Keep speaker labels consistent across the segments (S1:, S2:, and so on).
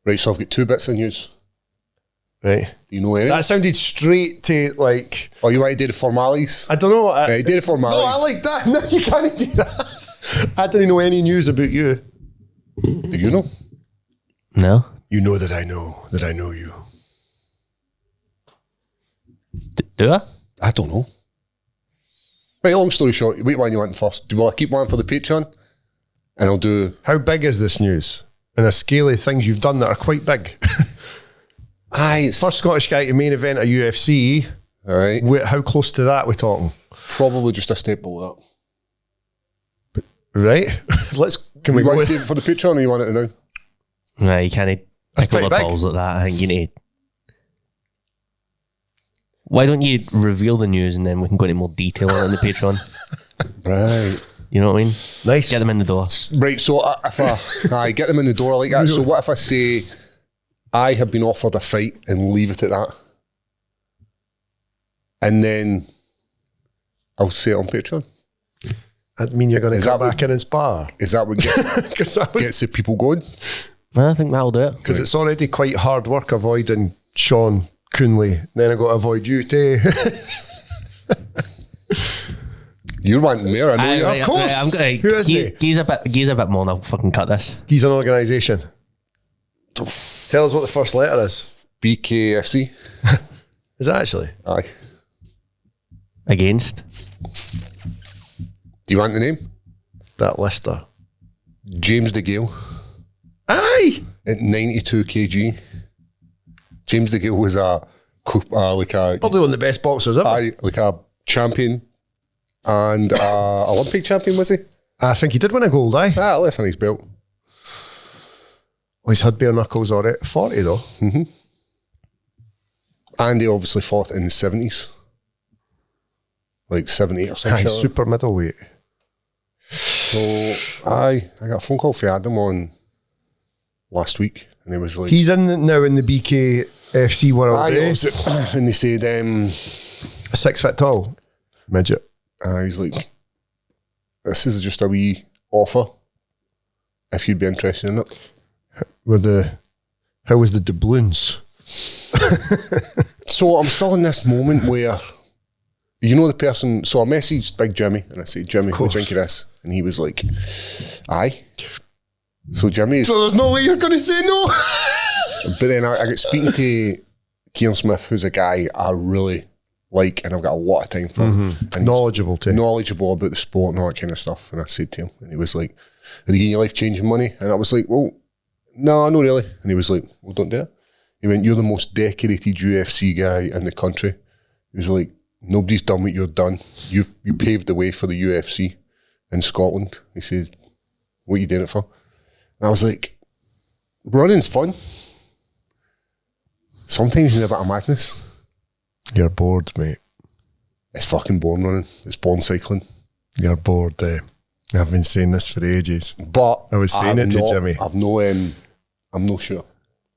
S1: Right, so I've got 2 bits of news.
S2: Right.
S1: Do you know any?
S2: That sounded straight to like...
S1: Oh, you want to do the formalities?
S2: I don't know.
S1: Right, do the formalities.
S2: No, I like that. No, you can't do that. I didn't know any news about you.
S1: Do you know?
S3: No.
S2: You know that I know you.
S3: Do I?
S1: I don't know. Right, long story short, which one you want first? Do you want to keep one for the Patreon? And I'll do...
S2: How big is this news? In a scale of things you've done that are quite big.
S1: It's...
S2: First Scottish guy to main event a UFC.
S1: All right.
S2: How close to that we're talking?
S1: Probably just a step below that.
S2: Right? Can we
S1: You
S2: go
S1: want to save it for the Patreon or you want it now?
S3: No, you can't pick
S2: pretty
S3: over
S2: big.
S3: balls like that. I think you need... Why don't you reveal the news and then we can go into more detail on the Patreon?
S1: Right.
S3: You know what I mean?
S2: Nice.
S3: Get them in the door.
S1: Right, so if I get them in the door like that, so what if I say I have been offered a fight and leave it at that? And then I'll say it on Patreon.
S2: That mean you're going to come back in and spar?
S1: Is that what gets the people going?
S3: I think that'll do it.
S2: Because it's already quite hard work avoiding Sean Coonley. Then I got to avoid you too.
S1: You're wanting more, I know you.
S2: Of course.
S3: I'm gonna,
S2: Who is he?
S3: He's a bit more and I'll fucking cut this.
S2: He's an organisation. Tell us what the first letter is.
S1: BKFC.
S2: Is it actually?
S1: Aye.
S3: Against?
S1: Do you want the name?
S2: That lister.
S1: James DeGale.
S2: Aye!
S1: At 92 kg. James DeGale was
S2: Probably one of the best boxers ever.
S1: like a champion and Olympic champion, was he?
S2: I think he did win a gold, aye.
S1: Less on his belt.
S2: Well, he's had bare knuckles already. 40 though.
S1: Mm-hmm. And he obviously fought in the 70s. Like 78 or something.
S2: Aye, super middleweight.
S1: So, I got a phone call from Adam on last week and he was like...
S2: He's now in the BKFC world, eh?
S1: And they said...
S2: 6 foot tall. Midget.
S1: He's like, this is just a wee offer if you'd be interested in it.
S2: How was the doubloons?
S1: So I'm still in this moment where, you know the person, so I messaged Big Jimmy and I said, Jimmy, what do you think of this? And he was like, aye. So Jimmy's...
S2: So there's no way you're going to say no?
S1: But then I got speaking to Kieran Smith, who's a guy I really like and I've got a lot of time for him. And
S2: knowledgeable too.
S1: Knowledgeable about the sport and all that kind of stuff. And I said to him, and he was like, are you getting your life changing money? And I was like, well, no, not really. And he was like, well, don't do it. He went, you're the most decorated UFC guy in the country. He was like, nobody's done what you've done. You paved the way for the UFC in Scotland. He says, what are you doing it for? And I was like, running's fun. Sometimes you need a bit of madness.
S2: You're bored, mate.
S1: It's fucking boring running. It's boring cycling.
S2: You're bored, I've been saying this for ages.
S1: But
S2: I was saying it to Jimmy.
S1: I'm no sure.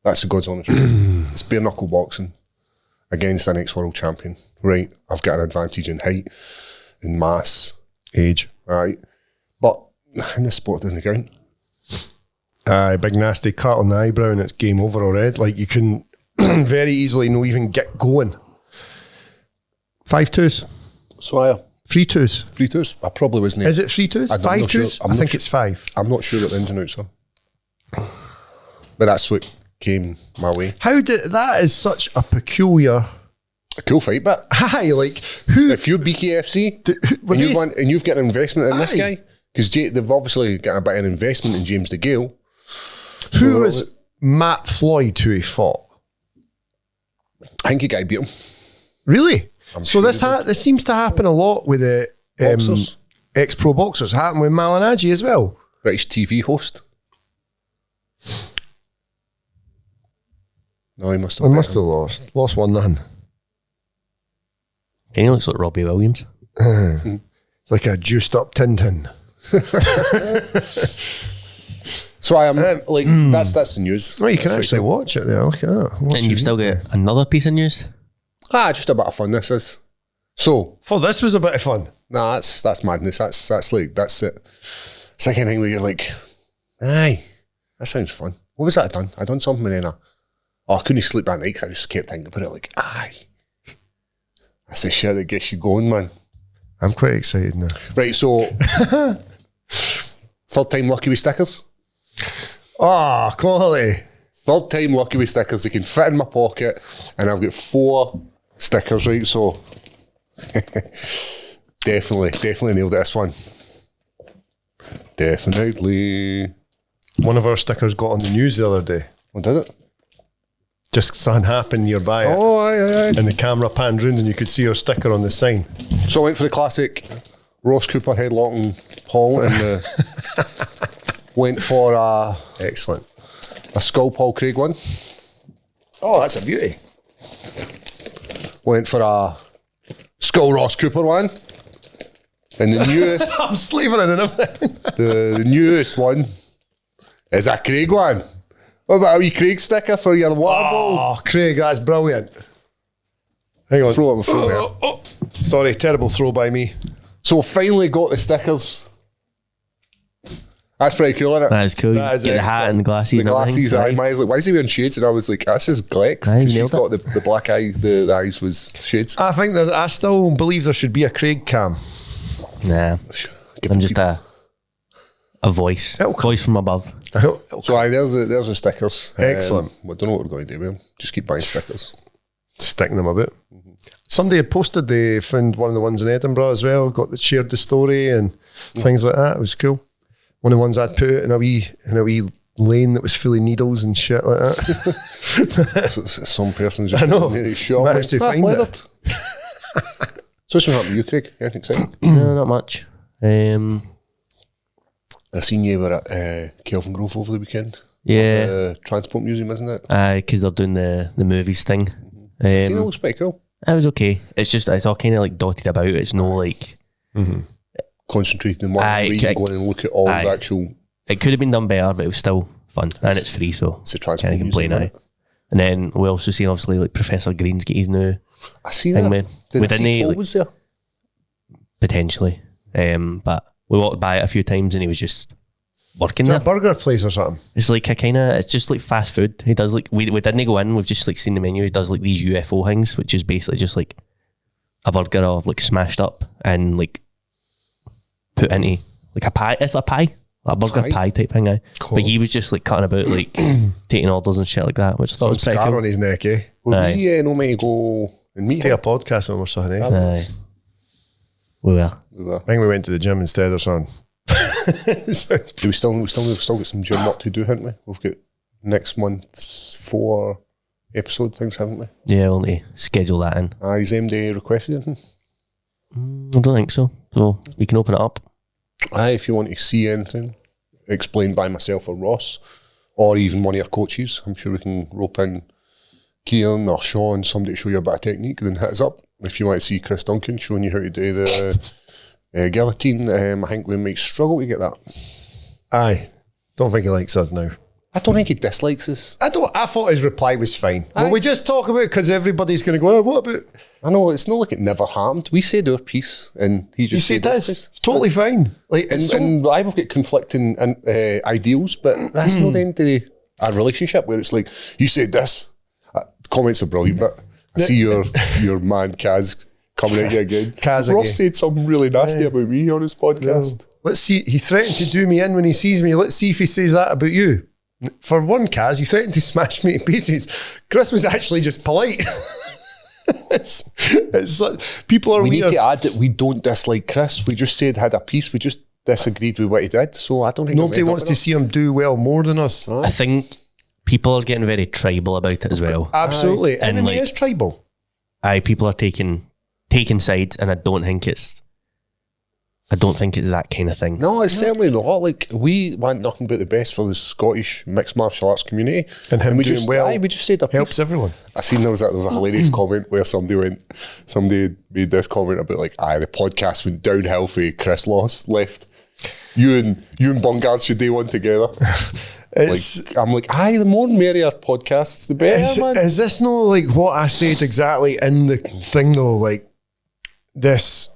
S1: That's the God's honest truth. It's bare knuckle boxing against an ex-world champion. Right, I've got an advantage in height, in mass.
S2: Age.
S1: Right. But in this sport, it doesn't count.
S2: Aye, big nasty cut on the eyebrow and it's game over already. Like you can very easily not even get going. 5-2s.
S1: So I
S2: 3-2s.
S1: 3-2s. I probably wasn't.
S2: Is it 3-2s?
S1: I'm not
S2: 5-2s?
S1: sure.
S2: I think it's 5.
S1: I'm not sure what the ins and outs are. But that's what came my way.
S2: How did that is such a peculiar
S1: A cool fight, but
S2: hi, like who
S1: if you're BKFC and you've got an investment in this guy, because they've obviously got a bit of an investment in James DeGale.
S2: Who was Matt Floyd who he fought?
S1: I think a guy beat him.
S2: Really?
S1: I'm
S2: so
S1: sure
S2: this seems to happen a lot with the ex-pro boxers. Happened with Malignaggi as well.
S1: British TV host. No, he must have.
S2: I must have lost 1-0.
S3: He looks like Robbie Williams.
S2: It's like a juiced up Tintin.
S1: So I am like that's the news.
S2: Well, you can actually watch it there. Look at that.
S3: And you've still got another piece of news?
S1: Just a bit of fun. This is. So.
S2: Oh, this was a bit of fun.
S1: Nah, that's madness. That's it. It's like anything where you're like, aye, that sounds fun. what was that I done? I done something and then I couldn't sleep that night because I just kept thinking about it like, aye. That's the shit that gets you going, man.
S2: I'm quite excited now.
S1: Right, so third time lucky with stickers.
S2: Oh, quality.
S1: Third time lucky with stickers. They can fit in my pocket and I've got 4 stickers, right? So definitely nailed this one. Definitely.
S2: One of our stickers got on the news the other day.
S1: What did it?
S2: Just something happened nearby it.
S1: Oh, aye.
S2: And the camera panned round and you could see our sticker on the sign.
S1: So I went for the classic Ross Cooper headlocking Paul and went for
S2: Excellent.
S1: a skull Paul Craig one.
S2: Oh, that's a beauty.
S1: Went for a skull Ross Cooper one. And the newest
S2: I'm slaving in everything.
S1: the newest one is a Craig one. What about a wee Craig sticker for your water bottle?
S2: Oh, Craig, that's brilliant. Hang on.
S1: Throw it before there.
S2: Sorry, terrible throw by me.
S1: So finally got the stickers. That's pretty cool, isn't it?
S3: That is cool.
S2: That is
S3: Get the hat
S2: excellent.
S3: and glasses.
S1: The
S3: and everything.
S1: glasses, aye. Mine's like, why is he wearing shades? And I was like, that's his Glex.
S3: Aye,
S1: Because you
S3: nailed
S1: thought the black eye, the eyes was shades.
S2: I think I still believe there should be a Craig cam.
S3: Nah, I'm just a voice.
S2: It'll come.
S3: Voice from above.
S1: So aye, there's the stickers.
S2: Excellent.
S1: I don't know what we're going to do with them. Just keep buying stickers.
S2: Sticking them a bit. Somebody had posted they found one of the ones in Edinburgh as well, shared the story and things like that. It was cool. One of the ones I'd put in a wee lane that was full of needles and shit like that.
S1: Some person's just
S2: I know.
S1: nearly shot.
S2: Managed to find it.
S1: So what's been happening to you, Craig? Anything exciting?
S3: No, not much.
S1: I seen you were at Kelvin Grove over the weekend.
S3: Yeah.
S1: The Transport Museum, isn't it?
S3: Because they're doing the movies thing.
S1: Seen it looks pretty cool.
S3: It was okay. It's all kind of like dotted about. It's no like...
S1: Concentrating in one
S3: Aye,
S1: way and going and look at all the actual...
S3: It could have been done better, but it was still fun. And it's free, so
S1: It's a Transport
S3: can't complain.
S1: Museum,
S3: Aye. And then we also seen obviously like Professor Green's get his new
S1: I see
S3: thing
S1: that.
S3: with.
S1: Did
S3: We
S1: I see
S3: didn't
S1: Paul
S3: like,
S1: was there?
S3: potentially. But we walked by it a few times and he was just working
S2: Is
S3: there.
S2: that a burger place or something?
S3: It's like a kind of, it's just like fast food. He does like, we didn't go in, we've just like seen the menu. He does like these UFO things, which is basically just like a burger all like smashed up and like put into like a pie. It's a pie, a burger pie type thing. Aye.
S2: Cool.
S3: But he was just like cutting about like taking orders and shit like that, which I thought
S2: Some
S3: was pretty
S2: scar
S3: cool.
S2: on his neck, eh?
S1: Were
S3: Aye.
S1: we no meant to go and meet
S2: Take
S1: him?
S2: a podcast when we're something, eh?
S3: Aye. We were.
S1: We were.
S2: I think we went to the gym instead or something. So it's-
S1: Do we've still got some gym work to do, haven't we? We've got next month's 4 episode things, haven't we?
S3: Yeah, we'll need to schedule that in.
S1: Is MD requested anything?
S3: I don't think so. So we can open it up.
S1: If you want to see anything explained by myself or Ross, or even one of your coaches, I'm sure we can rope in Keelan or Sean, somebody to show you a bit of technique, then hit us up. If you want to see Chris Duncan showing you how to do the guillotine, I think we might struggle to get that.
S2: Aye. Don't think he likes us now.
S1: I don't think he dislikes us.
S2: I thought his reply was fine. Well, we just talk about it because everybody's going to go, oh, what about...
S1: I know, it's not like it never happened. We said our piece and he
S2: You
S1: just
S2: see
S1: said
S2: this?
S1: his piece.
S2: It's totally fine. Like,
S1: And,
S2: it's so-
S1: and I've got conflicting ideals, but that's not the end of our relationship where it's like, you said this. Comments are brilliant, but I see your man Kaz coming at you again.
S2: Kaz
S1: Ross
S2: again.
S1: said something really nasty about me on his podcast.
S2: Let's see. He threatened to do me in when he sees me. Let's see if he says that about you. For one, Kaz, you threatened to smash me to pieces. Chris was actually just polite. it's like, people are
S1: We
S2: weird.
S1: need to add that we don't dislike Chris. We just said had a piece. We just disagreed with what he did. So I don't think
S2: Nobody wants to see him do well more than us.
S3: I think people are getting very tribal about it as well.
S2: Absolutely.
S3: And
S2: MMA
S3: like-
S2: is tribal.
S3: People are taking sides, and I don't think it's that kind of thing.
S1: No, it's certainly not. Like, we want nothing but the best for the Scottish mixed martial arts community.
S2: And him
S1: we
S2: doing
S1: just,
S2: well
S1: we just said our
S2: helps
S1: piece.
S2: everyone.
S1: I seen there was a hilarious comment where somebody made this comment about like, the podcast went downhill for Chris left. You and Bungard should do one together. I'm like, the more merrier podcasts, the better, man.
S2: Is this not like what I said exactly in the thing though? Like this,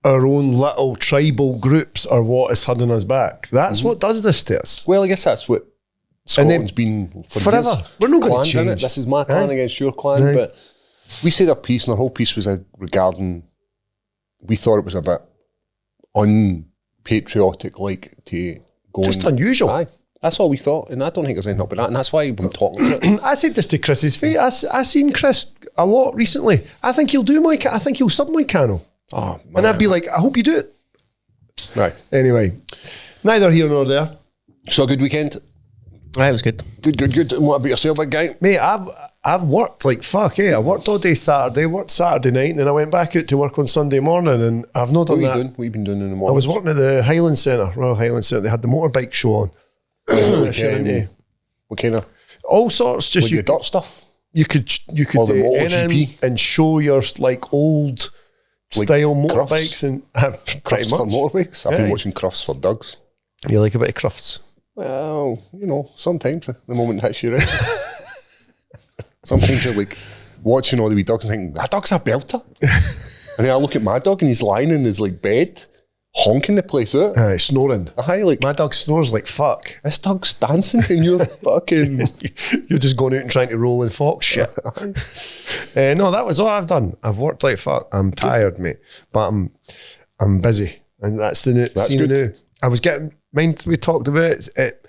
S2: our own little tribal groups are what is holding us back. That's what does this to us.
S1: Well, I guess that's what Scotland's been for
S2: forever.
S1: Years.
S2: We're not going to
S1: Clans,
S2: change.
S1: innit? This is my clan against your clan, but we said our piece, and our whole piece was regarding. We thought it was a bit unpatriotic, like to go.
S2: Just unusual.
S1: Aye, that's all we thought, and I don't think there's anything up with that, and that's why we're talking about it.
S2: I said this to Chris's face. I seen Chris a lot recently. I think he'll do I think he'll sub my Ngannou.
S1: Oh, man.
S2: And I'd be like, I hope you do it.
S1: Right.
S2: Anyway, neither here nor there.
S1: So a good weekend.
S3: Right, it was good.
S1: Good. And what about yourself, big guy?
S2: Mate, I've worked like fuck, I worked all day Saturday, worked Saturday night, and then I went back out to work on Sunday morning, and I've not done that.
S1: What have you been doing in the morning?
S2: I was working at the Highland Centre, Royal Highland Centre. They had the motorbike show on. If you're into
S1: What kind of?
S2: all sorts, just
S1: You dirt stuff?
S2: you could
S1: Or the
S2: enter
S1: MotoGP?
S2: and show your like old
S1: Like
S2: style
S1: Crufts?
S2: motorbikes and pretty
S1: Crufts for
S2: much.
S1: motorbikes? I've been
S2: Aye.
S1: watching Crufts for dogs.
S2: You like a bit of Crufts?
S1: Well, sometimes the moment hits you, right? Sometimes you're like watching all the wee dogs and thinking, that dog's a belter. And then I look at my dog and he's lying in his like bed, honking the place out.
S2: Snoring.
S1: Aye, like,
S2: My dog snores like fuck.
S1: this dog's dancing and you're fucking...
S2: You're just going out and trying to roll in fox shit. No, that was all I've done. I've worked like fuck. I'm tired, mate, but I'm busy, and that's the new.
S1: That's
S2: see
S1: good.
S2: the new. I was getting. Mind we talked about it.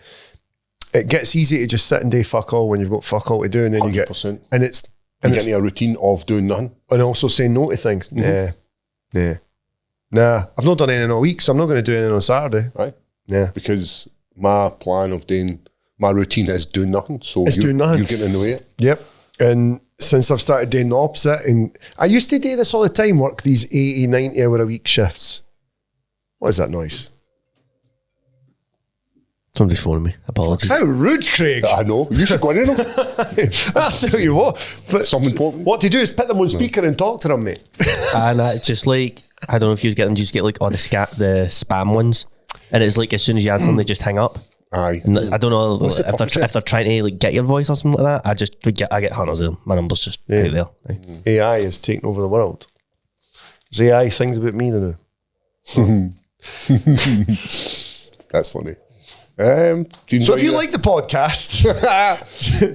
S2: It gets easy to just sit and do fuck all when you've got fuck all to do, and then you get
S1: 100%.
S2: and it's
S1: You
S2: and
S1: get
S2: it's
S1: into a routine of doing nothing.
S2: and also saying no to things.
S1: Mm-hmm.
S2: Nah. I've not done anything all week, so I'm not going to do anything on Saturday.
S1: Right?
S2: Yeah.
S1: Because my plan of doing... My routine is doing nothing. So
S2: It's doing nothing.
S1: You're getting in the way.
S2: Yep. And since I've started doing the opposite, and I used to do this all the time, work these 80, 90 hour a week shifts. What is that noise?
S3: Somebody's phoning me. Apologies.
S2: How rude, Craig.
S1: I know. You should go in on them.
S2: I'll tell you what. But
S1: Something important.
S2: what to do is put them on speaker and talk to them, mate.
S3: And it's just like, I don't know if you get them, just get like all the spam ones. And it's like, as soon as you answer them, they just hang up.
S1: Aye.
S3: And I don't know
S1: What's the
S3: if
S1: purpose
S3: they're trying to like get your voice or something like that. I get hundreds of them. My number's just out there. Right.
S2: AI is taking over the world. There's AI things about me now.
S1: That's funny. Do you
S2: So
S1: enjoy
S2: if you
S1: the-
S2: like the podcast,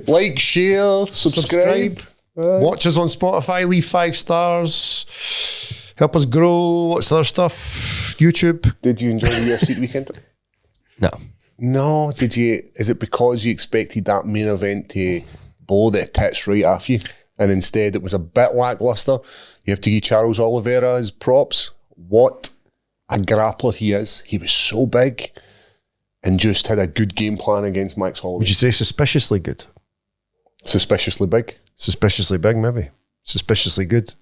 S1: like, share, subscribe.
S2: watch us on Spotify, leave 5 stars, help us grow. What's the other stuff? YouTube.
S1: Did you enjoy the UFC weekend?
S3: No.
S1: No, did you? Is it because you expected that main event to blow the tits right off you, and instead it was a bit lackluster? You have to give Charles Oliveira his props. What a grappler he is! He was so big, and just had a good game plan against Max Holloway.
S2: Would you say suspiciously good?
S1: Suspiciously big.
S2: Suspiciously big, maybe. Suspiciously good.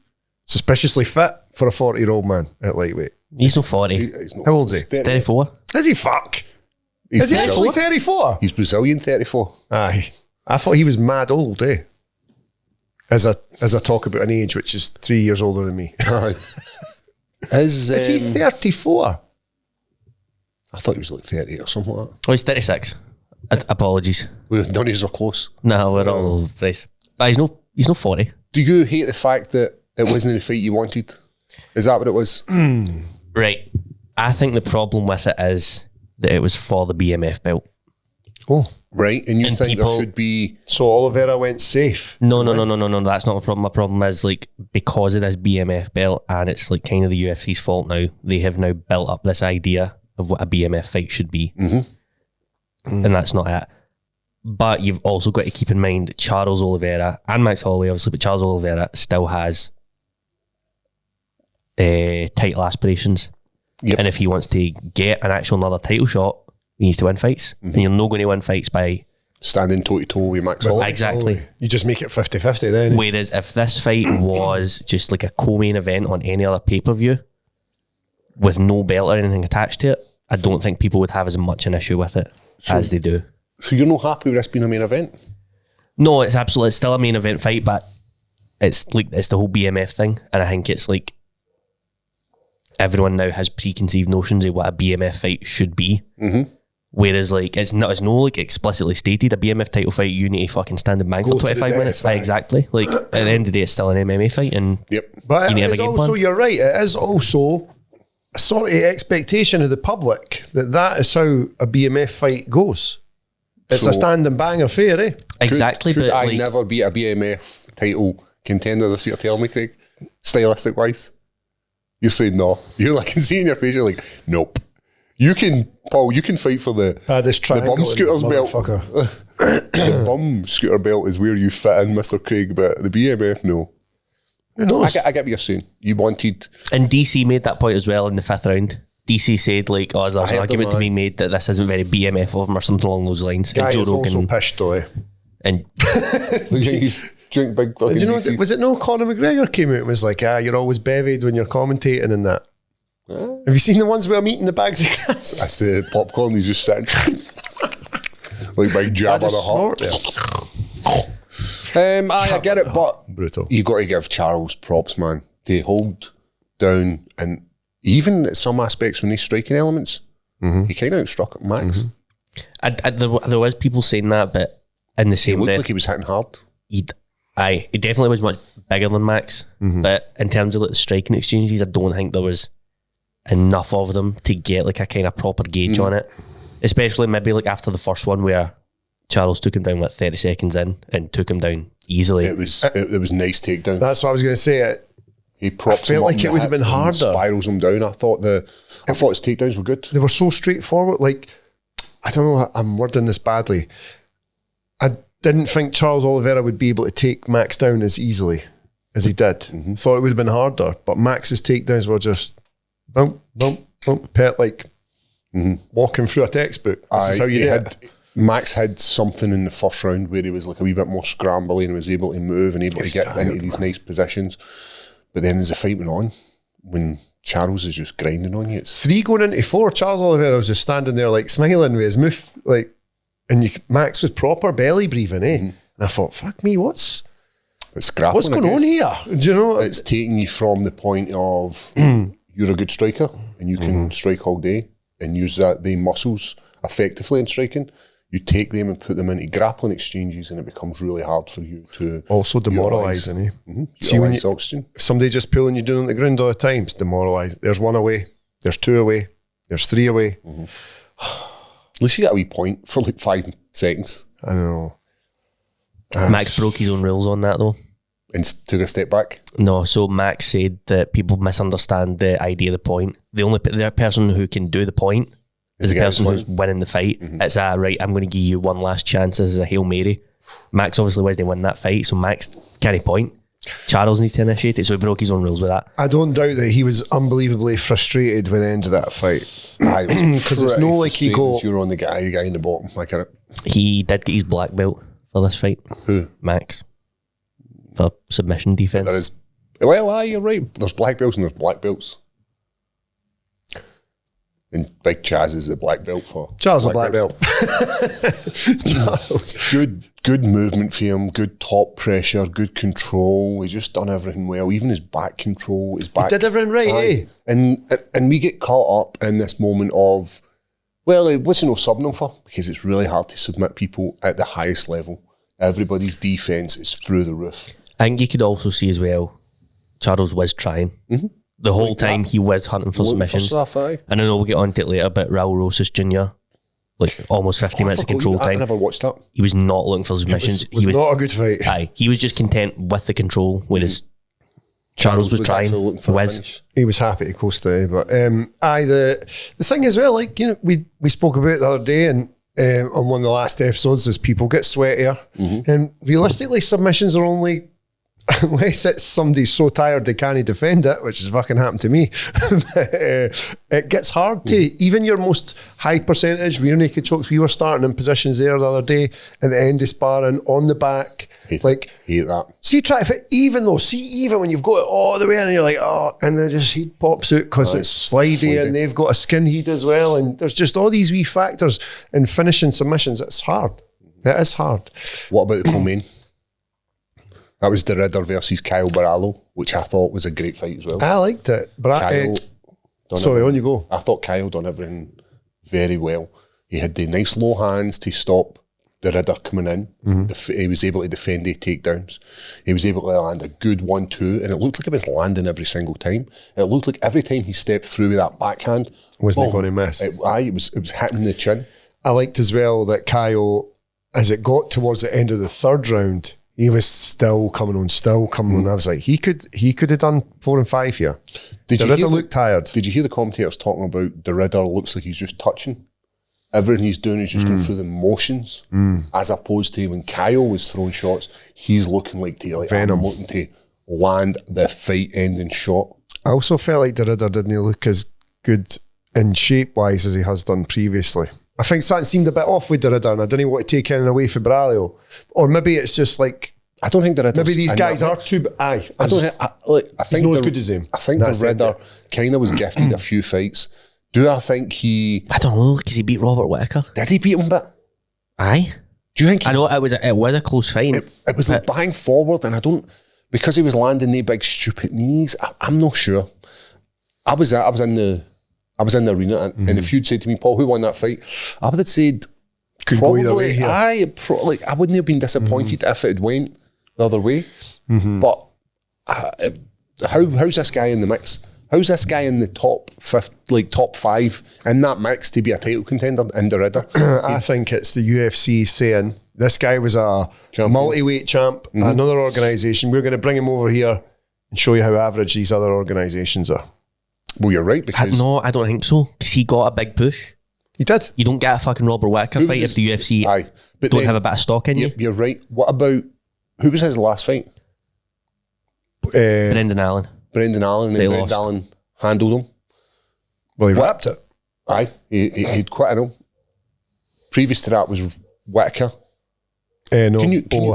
S2: Suspiciously fit for a 40-year-old man at lightweight.
S3: He's not 40.
S1: He's not,
S2: How old is he?
S1: he's 30.
S3: 34.
S2: Is he fuck?
S1: He's
S2: Is he actually
S1: Brazilian.
S2: 34?
S1: He's Brazilian, 34.
S2: Aye. I thought he was mad old, As I talk about an age which is 3 years older than me.
S1: Aye. Is
S2: Is he 34?
S1: I thought he was like 30 or something like that.
S3: Oh, he's 36. Apologies.
S1: None of us are close.
S3: No, we're all nice. But he's no 40.
S1: Do you hate the fact that it wasn't the fight you wanted? Is that what it was?
S3: Right. I think the problem with it is that it was for the BMF belt.
S2: Oh.
S1: Right, and you
S3: And
S1: think
S3: people-
S1: there should be...
S2: So Oliveira went safe.
S3: No. That's not the problem. My problem is like because of this BMF belt, and it's like kind of the UFC's fault now. They have now built up this idea of what a BMF fight should be, and that's not it. But you've also got to keep in mind Charles Oliveira and Max Holloway, obviously, but Charles Oliveira still has title aspirations, and if he wants to get an actual another title shot, he needs to win fights, and you're not going to win fights by
S1: Standing toe-to-toe with Max Holloway.
S3: exactly.
S2: You just make it 50-50 then.
S3: Whereas if this fight was just like a co-main event on any other pay-per-view with no belt or anything attached to it, I don't think people would have as much an issue with it as they do.
S1: So you're not happy with this being a main event?
S3: No, it's still a main event fight, but it's the whole BMF thing, and I think it's like everyone now has preconceived notions of what a BMF fight should be. Whereas like it's no like explicitly stated a BMF title fight, you need to fucking stand and bang
S2: Go
S3: for
S2: to the
S3: 25 minutes.
S2: death, aye.
S3: Exactly. Like at the end of the day, it's still an MMA fight, and
S1: Yep.
S2: But
S3: you need
S2: it
S3: to have
S2: is
S3: a game
S2: also,
S3: plan.
S2: you're right, it is also a sort of expectation of the public that is how a BMF fight goes. It's a stand and bang affair, eh?
S3: Exactly.
S1: Could
S3: but
S1: I
S3: like,
S1: never beat a BMF title contender this year? Tell me, Craig. Stylistic wise, you're saying no. I can see in your face. You're like, nope. You can, Paul. You can fight for the bum scooters belt. The bum scooter belt is where you fit in, Mr. Craig. But the BMF, no.
S2: Who knows?
S1: I get what you're saying. You wanted,
S3: and DC made that point as well in the 5th round. DC said like, "Oh, there's an argument to be made that this isn't very BMF of him or something along those lines."
S2: Guy is also pissed though.
S3: And
S1: he's drink big fucking.
S2: You know, was it no Conor McGregor came out and was like, you're always bevied when you're commentating and that. Have you seen the ones where I'm eating the bags of grass?
S1: That's the popcorn. He's just sitting like big jab on a heart. I get it, but
S2: brutal.
S1: You got to give Charles props, man. They hold down, and even at some aspects when he's striking elements, he kind of outstruck Max.
S3: There was people saying that, but in the same
S1: It looked
S3: breath,
S1: like he was hitting hard.
S3: he definitely was much bigger than Max. But in terms of like the striking exchanges, I don't think there was enough of them to get like a kind of proper gauge on it. Especially maybe like after the first one where Charles took him down like 30 seconds in and took him down easily.
S1: It was nice takedown.
S2: That's what I was going to say.
S1: He props
S2: I
S1: him
S2: felt
S1: up
S2: like it would have been harder.
S1: Spirals him down. I thought his takedowns were good.
S2: They were so straightforward. Like, I don't know, I'm wording this badly. I didn't think Charles Oliveira would be able to take Max down as easily as he did. Thought it would have been harder, but Max's takedowns were just bump, bump, bump, pet like walking through a textbook. This is how you do it.
S1: Max had something in the first round where he was like a wee bit more scrambly and was able to move and able to get into these nice positions. But then as the fight went on, when Charles is just grinding on you, it's
S2: 3 going into 4. Charles Oliveira was just standing there like smiling with his move, like, and Max was proper belly breathing, eh? And I thought, fuck me, what's going on here? Do you know?
S1: It's taking you from the point of you're a good striker and you can strike all day and use the muscles effectively in striking. You take them and put them into grappling exchanges and it becomes really hard for you to...
S2: Also demoralising, eh? See, when
S1: oxygen.
S2: If somebody just pulling you down on the ground all the time, it's demoralising. There's 1 away, there's 2 away, there's 3 away.
S1: At least you got a wee point for like 5 seconds.
S2: I know.
S3: Max broke his own rules on that though.
S1: And took a step back?
S3: No, so Max said that people misunderstand the idea of the point. The person who can do the point is the person who's winning the fight. It's right, I'm going to give you one last chance. This is a Hail Mary. Max obviously was to win that fight, so Max can't point. Charles needs to initiate it, so he broke his own rules with that.
S2: I don't doubt that he was unbelievably frustrated when the end of that fight. Because it's no like he go...
S1: You're on the guy in the bottom. I get it.
S3: He did get his black belt for this fight.
S1: Who?
S3: Max. For submission defense.
S1: There is... Well, you're right. There's black belts and there's black belts. And Big Chaz is the black belt for...
S2: Charles a black belt.
S1: Good movement for him, good top pressure, good control. He's just done everything well. Even his back control, his back...
S2: He did everything right, eh?
S1: And we get caught up in this moment of, well, what's he no subbing him for? Because it's really hard to submit people at the highest level. Everybody's defence is through the roof.
S3: I think you could also see as well, Charles was trying. The whole time he was hunting for submissions. And I know we'll get on to it later, but Raul Rosas Jr., like almost 50 minutes of control time.
S1: I never watched that.
S3: He was not looking for submissions.
S2: He was not a good fight.
S3: Aye, he was just content with the control, whereas Charles was trying.
S2: He was happy to coast there, but the thing as well, like, you know, we spoke about it the other day and on one of the last episodes, is people get sweatier, and realistically, submissions are only, unless it's somebody so tired they can't defend it, which has fucking happened to me, it gets hard to, even your most high percentage rear naked chokes, we were starting in positions there the other day at the end of sparring, on the back,
S1: hate that.
S2: See, try to fit, even when you've got it all the way in and you're like, oh, and then just heat pops out because it's slidey and they've got a skin heat as well, and there's just all these wee factors in finishing submissions. It's hard. It is hard.
S1: What about the co-main? That was 𝗟𝗘𝗔𝗏𝗏 versus 𝗟𝗘𝗏𝗏𝗏, which I thought was a great fight as well.
S2: I liked it, but on you go.
S1: I thought Kyle done everything very well. He had the nice low hands to stop 𝗟𝗏𝗏𝗏 coming in. He was able to defend the takedowns. He was able to land a good 1-2, and it looked like it was landing every single time. It looked like every time he stepped through with that backhand,
S2: wasn't going to miss.
S1: It was hitting the chin.
S2: I liked as well that Kyle as it got towards the end of the third round, he was still coming on. I was like, he could have done 4 and 5 here. 𝗟𝗘𝗔𝗧𝗛𝗘𝗥 looked tired.
S1: Did you hear the commentators talking about 𝗟𝗘𝗔 looks like he's just touching? Everything he's doing is just going through the motions, as opposed to when Kyle was throwing shots, he's looking like I'm looking to land the fight-ending shot.
S2: I also felt like 𝗟𝗘𝗔𝗧𝗛𝗏 didn't look as good in shape-wise as he has done previously. I think something seemed a bit off with 𝗟𝗘𝗔𝗛, and I didn't want to take anything away from Braulio. Or maybe it's just like,
S1: I don't think 𝗟𝗘𝗔.
S2: Maybe these guys are too. I think he's not as good as him.
S1: I think 𝗟𝗔𝗔 kind of was gifted a few fights. Do I think he?
S3: I don't know, because he beat Robert Whittaker.
S1: Did he beat him? But
S3: aye.
S1: Do you think?
S3: I know it was a close fight.
S1: It was like bang forward, and I don't, because he was landing the big stupid knees. I'm not sure. I was in the arena, and if you'd said to me, Paul, who won that fight, I would have said
S2: probably, go either way here.
S1: I wouldn't have been disappointed if it had went the other way. But how's this guy in the mix? How's this guy in the top 5 in that mix to be a title contender in 𝗟𝗔𝗔?
S2: I think it's the UFC saying this guy was a multi-weight champ, another organisation. We're going to bring him over here and show you how average these other organisations are.
S1: Well, you're right, because
S3: no, I don't think so, because he got a big push.
S2: He did.
S3: You don't get a fucking Robert Whittaker fight if the UFC don't have a bit of stock in you.
S1: You're right. What about, who was his last fight?
S3: Brendan Allen.
S1: Brendan Allen, and Brendan Allen handled him.
S2: Well, he wrapped it.
S1: Aye, he'd quit him. Previous to that was Whittaker.
S2: No,
S1: can you pull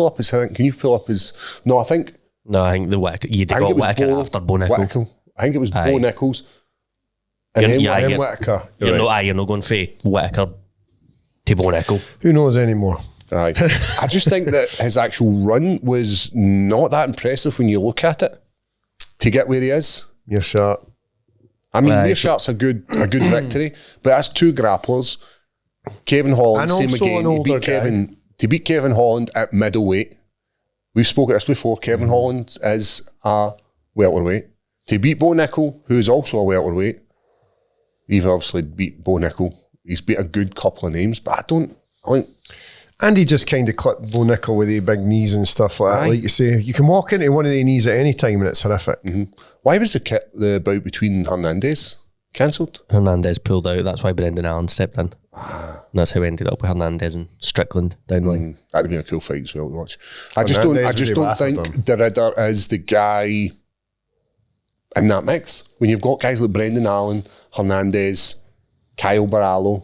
S1: up his? Can you pull up his? No, I think
S3: the Whittaker. You got Whittaker after Bo Nickal.
S1: I think it was Bo Nickals.
S2: And Whittaker.
S3: You're not going for Whittaker to Bo Nickal.
S2: Who knows anymore?
S1: Aye. I just think that his actual run was not that impressive when you look at it to get where he is.
S2: Meerschaert.
S1: I mean, Meerschaert's a good victory, but that's 2 grapplers. Kevin Holland, same again. To beat Kevin Holland at middleweight. We've spoken this before. Kevin Holland is a welterweight. To beat Bo Nickal, who is also a welterweight. We've obviously beat Bo Nickal. He's beat a good couple of names, but I think.
S2: And he just kind of clipped Bo Nickal with the big knees and stuff like that. Like you say, you can walk into one of the knees at any time and it's horrific.
S1: Why was the bout between Hernandez cancelled?
S3: Hernandez pulled out. That's why Brendan Allen stepped in. And that's how we ended up with Hernandez and Strickland down the line.
S1: That'd been a cool fight as well to watch. I just don't think 𝗟𝗔𝗔 is the guy in that mix. When you've got guys like Brendan Allen, Hernandez, Kyle Barallo,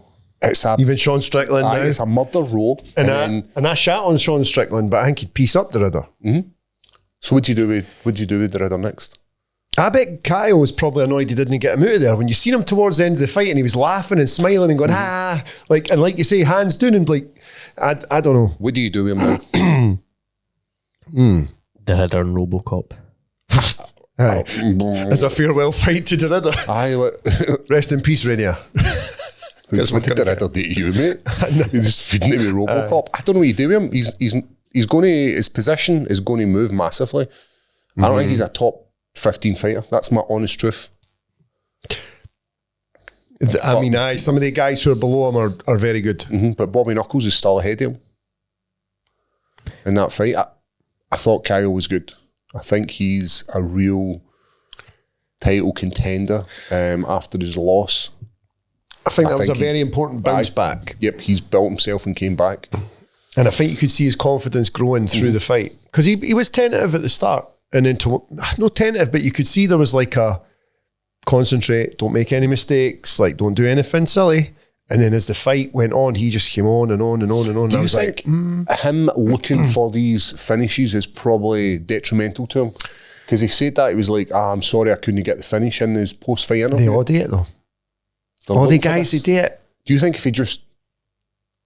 S2: even Sean Strickland now.
S1: It's a murder row.
S2: And I shat on Sean Strickland, but I think he'd piece up 𝗟𝗔𝗔.
S1: So what'd you do with 𝗟𝗔𝗔 next?
S2: I bet Kyle was probably annoyed he didn't get him out of there. When you seen him towards the end of the fight and he was laughing and smiling and going, like you say, hands down, and like, I don't know.
S1: What do you do with him now?
S3: 𝗟𝗔𝗔 and Robocop.
S2: As a farewell fight to 𝗟𝗔𝗔. Rest in peace, Rainier.
S1: What did 𝗟𝗔𝗔 do to you, mate? He's just feeding him with Robocop. I don't know what you do with him. He's going to, his position is going to move massively. I don't think he's a top 15 fighter. That's my honest truth.
S2: I mean, some of the guys who are below him are very good.
S1: But Bobby Knuckles is still ahead of him in that fight. I thought Kyle was good. I think he's a real title contender after his loss.
S2: I think that was a very important bounce back.
S1: Yep, he's built himself and came back.
S2: And I think you could see his confidence growing through the fight. Because he was tentative at the start. And then, not tentative, but you could see there was like a concentrate, don't make any mistakes, like don't do anything silly. And then as the fight went on, he just came on and on and on and on.
S1: Do you think him looking for these finishes is probably detrimental to him? Because he said that, he was like, I'm sorry I couldn't get the finish in his post-fight interview.
S2: They all do it though. All the guys, they do it.
S1: Do you think if he just,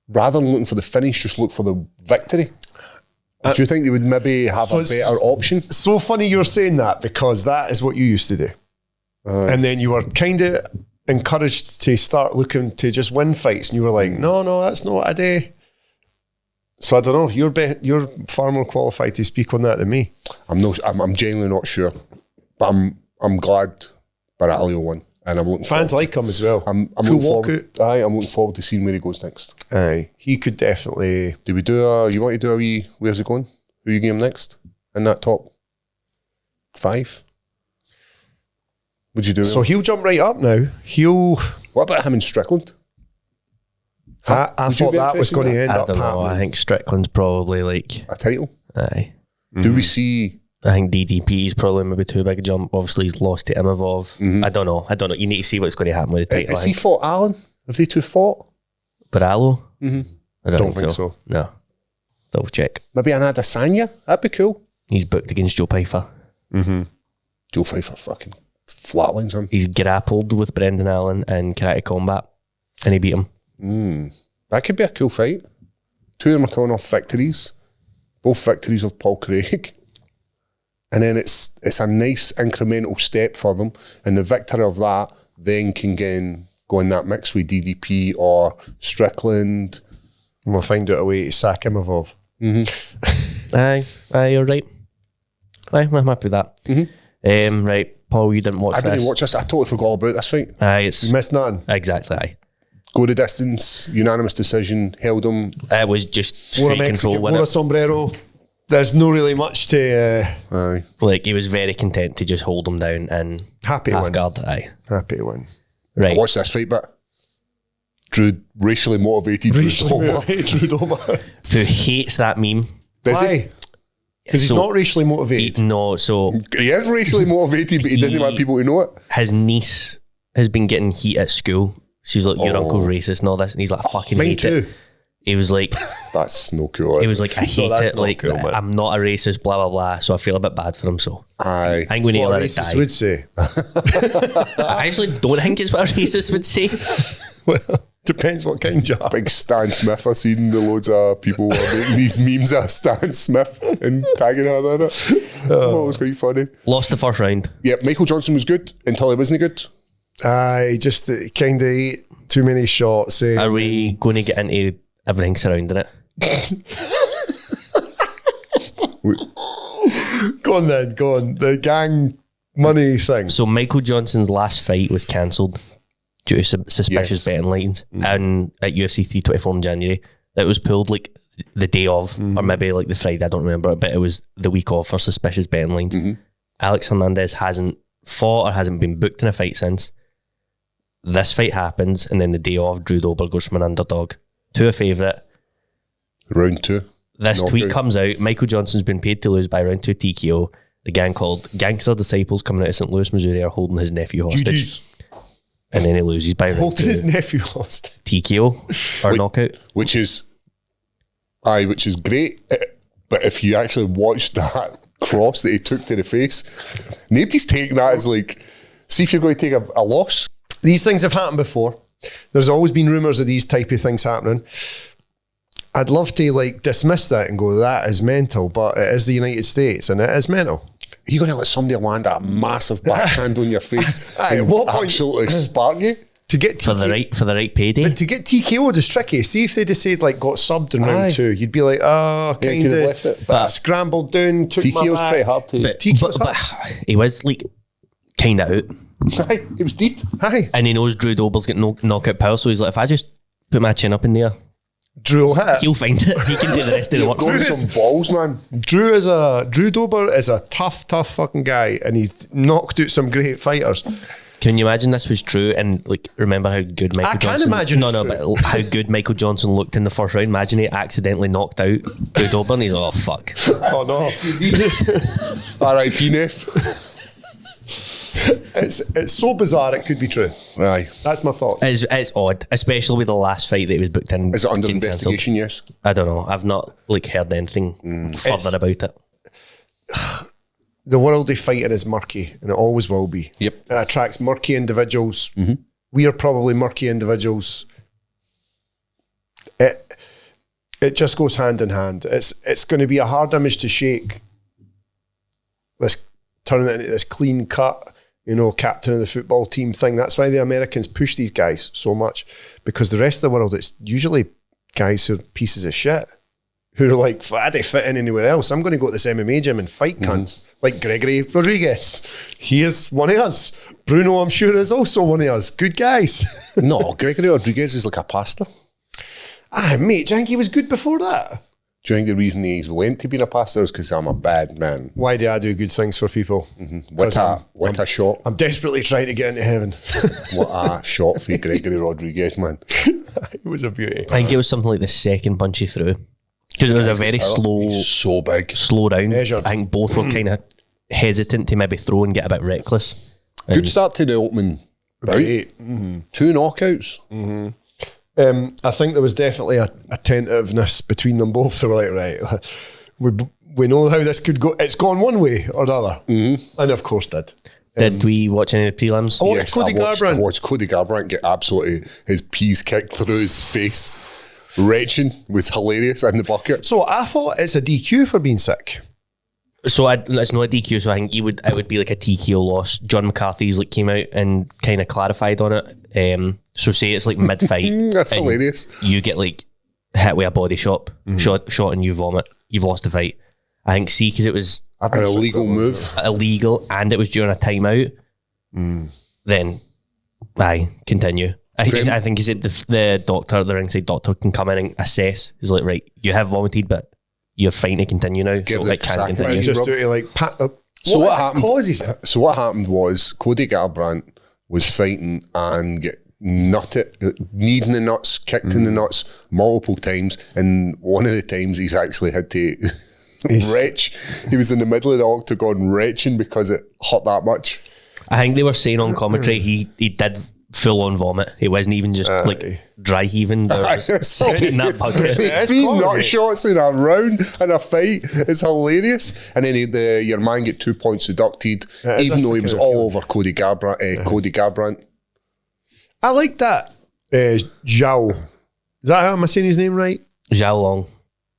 S1: rather than looking for the finish, just look for the victory? Do you think they would maybe have a better option?
S2: So funny you're saying that, because that is what you used to do. And then you were kind of encouraged to start looking to just win fights, and you were like, no, that's not what I do. So I don't know, you're far more qualified to speak on that than me. I'm
S1: genuinely not sure. But I'm glad Baralio won. And I'm looking
S2: Fans like him as well.
S1: I'm looking forward. I'm looking forward to seeing where he goes next.
S2: Aye, he could definitely.
S1: Do we do you want to do a wee, where's it going? Who you game next? In that top 5? Would you do
S2: So
S1: him?
S2: he'll jump right up now.
S1: What about him and Strickland?
S2: I
S1: Would you
S2: thought
S1: be
S2: that was
S1: interested
S2: going
S1: in
S2: to end
S3: I
S2: up
S3: don't know.
S2: happening.
S3: I think Strickland's probably like,
S1: A title?
S3: aye.
S1: Do we see...
S3: I think DDP is probably maybe too big a jump. Obviously, he's lost to 𝗟𝗓𝗏. I don't know. You need to see what's going to happen with the title.
S1: Has he fought Allen? Have they two fought?
S3: But Allo? I
S2: Don't think so.
S3: No. Double check.
S1: Maybe an Adesanya? That'd be cool.
S3: He's booked against Joe Pyfer.
S1: Joe Pfeiffer fucking flatlines him.
S3: He's grappled with Brendan Allen in karate combat, and he beat him.
S1: That could be a cool fight. Two of them are coming off victories. Both victories of Paul Craig. And then it's a nice incremental step for them. And the victor of that then can go in that mix with DDP or Strickland.
S2: And we'll find out a way to sack 𝗟𝗓𝗏.
S3: Aye, you're right. Aye, I'm happy with that. Right, Paul, you didn't watch
S1: I
S3: this.
S1: didn't watch this. I totally forgot about this fight.
S3: Aye, it's
S2: You missed nothing.
S3: exactly. Aye.
S1: Go the distance, unanimous decision, held him.
S3: It was just
S2: Wore a
S3: straight control
S2: Mexican,
S3: with
S2: wore a
S3: it.
S2: sombrero. There's no really much to
S1: Aye.
S3: Like, he was very content to just hold him down and
S2: happy to
S3: half
S2: win.
S3: guard. Aye.
S2: Happy to win.
S3: Right.
S1: I watched this fight, but Drew racially motivated.
S2: Racially motivated.
S3: Who hates that meme?
S1: Does he?
S2: Why? Because he's
S3: So-
S2: not racially motivated.
S3: No, so
S1: He is racially motivated, but he doesn't want people to know it.
S3: his niece has been getting heat at school. She's like, your uncle's racist and all this. And he's like, I fucking
S2: Mine
S3: hate
S2: too.
S3: it. He was like,
S1: That's no cool.
S3: I hate
S2: that's
S3: it.
S2: not
S3: Like,
S2: cool, man.
S3: I'm not a racist, blah, blah, blah. So I feel a bit bad for him. So
S1: Aye.
S3: I think we need to
S2: What a
S3: let it
S2: racist
S3: die.
S2: would say.
S3: I actually don't think it's what a racist would say.
S2: Well, depends what kind you are.
S1: Big Stan Smith. I've seen the loads of people are making these memes of Stan Smith and tagging him in it. Oh, it was quite funny.
S3: Lost the first round.
S1: Yep, Michael Johnson was good until he wasn't good.
S2: Aye, just kind of ate too many shots.
S3: Are we going to get into everything surrounding it?
S2: Go on then, go on. The gang money thing.
S3: So Michael Johnson's last fight was cancelled due to suspicious
S1: Yes.
S3: betting lines and at UFC 324 in January. It was pulled like the day of, or maybe like the Friday, I don't remember, but it was the week off for suspicious betting lines. Alex Hernandez hasn't fought or hasn't been booked in a fight since. This fight happens, and then the day of, Drew Dober goes from an underdog to a favourite.
S1: Round 2.
S3: This
S1: Knockout.
S3: tweet comes out. Michael Johnson's been paid to lose by round 2 TKO. The gang called Gangster Disciples coming out of St. Louis, Missouri are holding his nephew hostage.
S2: GDs.
S3: And then he loses by round
S2: Holding
S3: 2.
S2: his nephew lost.
S3: TKO or knockout.
S1: Which is great. But if you actually watch that cross that he took to the face, nobody's taking that as like, see if you're going to take a loss.
S2: These things have happened before. There's always been rumours of these type of things happening. I'd love to like dismiss that and go, that is mental, but it is the United States and it is mental.
S1: You're going to let somebody land a massive backhand on your face
S2: Aye, at
S1: and
S2: what point-
S1: absolutely spark you?
S2: To get
S3: For the right payday.
S2: But to get TKO'd is tricky. See if they just said like got subbed in round
S1: Aye.
S2: 2, you'd be like, oh,
S1: Yeah,
S2: kind
S1: could have
S2: of
S1: left it.
S3: But-
S2: scrambled down, took my
S1: TKO's
S2: back.
S1: pretty hard to...
S3: But he was like kind of out.
S1: Aye, it was deep.
S2: Aye,
S3: And he knows Drew Doble's got no knockout power, so he's like, if I just put my chin up in there,
S2: Drew will hit it.
S3: he'll find it. He can do the rest of the work.
S1: Got some balls, man.
S2: Drew Dober is a tough fucking guy, and he's knocked out some great fighters.
S3: Can you imagine this was true? And like, remember how good Michael
S2: I can
S3: Johnson?
S2: imagine
S3: No,
S2: it's
S3: no,
S2: true.
S3: but how good Michael Johnson looked in the first round. Imagine he accidentally knocked out Drew Dober, and he's like, oh fuck.
S2: Oh no,
S1: R.I.P. Neff.
S2: it's so bizarre it could be true.
S1: Aye.
S2: That's my thoughts.
S3: It's odd, especially with the last fight that he was booked in.
S1: Is it under
S3: getting cancelled.
S1: investigation? Yes.
S3: I don't know. I've not like heard anything further about it.
S2: The world of fighting is murky, and it always will be.
S1: Yep.
S2: It attracts murky individuals. We are probably murky individuals. It just goes hand in hand. It's going to be a hard image to shake. Let's turn it into this clean cut, captain of the football team thing. That's why the Americans push these guys so much, because the rest of the world, it's usually guys who are pieces of shit who are like, I don't fit in anywhere else. I'm going to go to this MMA gym and fight cunts. Like Gregory Rodriguez. He is one of us. Bruno, I'm sure, is also one of us. Good guys.
S1: No, Gregory Rodriguez is like a pastor.
S2: Mate, do you think he was good before that?
S1: Do you think the reason he went to being a pastor is because I'm a bad man?
S2: Why do I do good things for people?
S1: What a shot.
S2: I'm desperately trying to get into heaven.
S1: What a shot for Gregory Rodriguez, man.
S2: It was a beauty.
S3: I think it was something like the second punch he threw. Because it was a very
S1: so big.
S3: slow round.
S2: Measured.
S3: I think both were kind of hesitant to maybe throw and get a bit reckless.
S1: Good start to the opening bout. 2 knockouts.
S2: I think there was definitely a tentativeness between them both. They were like, right, we know how this could go. It's gone one way or the other. And of course did.
S3: Did we watch any of the prelims?
S2: I watched Cody Garbrandt.
S1: I watched Cody Garbrandt get absolutely his peas kicked through his face. Retching was hilarious in the bucket.
S2: So I thought it's a DQ for being sick.
S3: So it's not a DQ, so I think it would be like a TKO loss. John McCarthy's like came out and kind of clarified on it. So say it's like mid-fight.
S1: That's hilarious.
S3: You get like hit with a body shot and you vomit. You've lost the fight. I think because it was
S1: an illegal move.
S3: Illegal and it was during a timeout, then continue. I think he said the doctor, the ringside doctor can come in and assess. He's like, right, you have vomited, but you're fine to continue now.
S1: Give
S3: so it can continue.
S2: Just do it like pat up.
S1: So what happened was Cody Garbrandt was fighting and get nutted, kneed in the nuts, kicked in the nuts multiple times, and one of the times he's actually had to retch. He was in the middle of the octagon retching because it hurt that much.
S3: I think they were saying on commentary he did full on vomit. He wasn't even just like dry heaving. There was in that bucket.
S1: 3 nut shots in a round in a fight is hilarious. And then your man get 2 points deducted, even though he was all over Cody Garbrandt.
S2: I like that. Zhao. Is that how am I saying his name right?
S3: Zhao Long.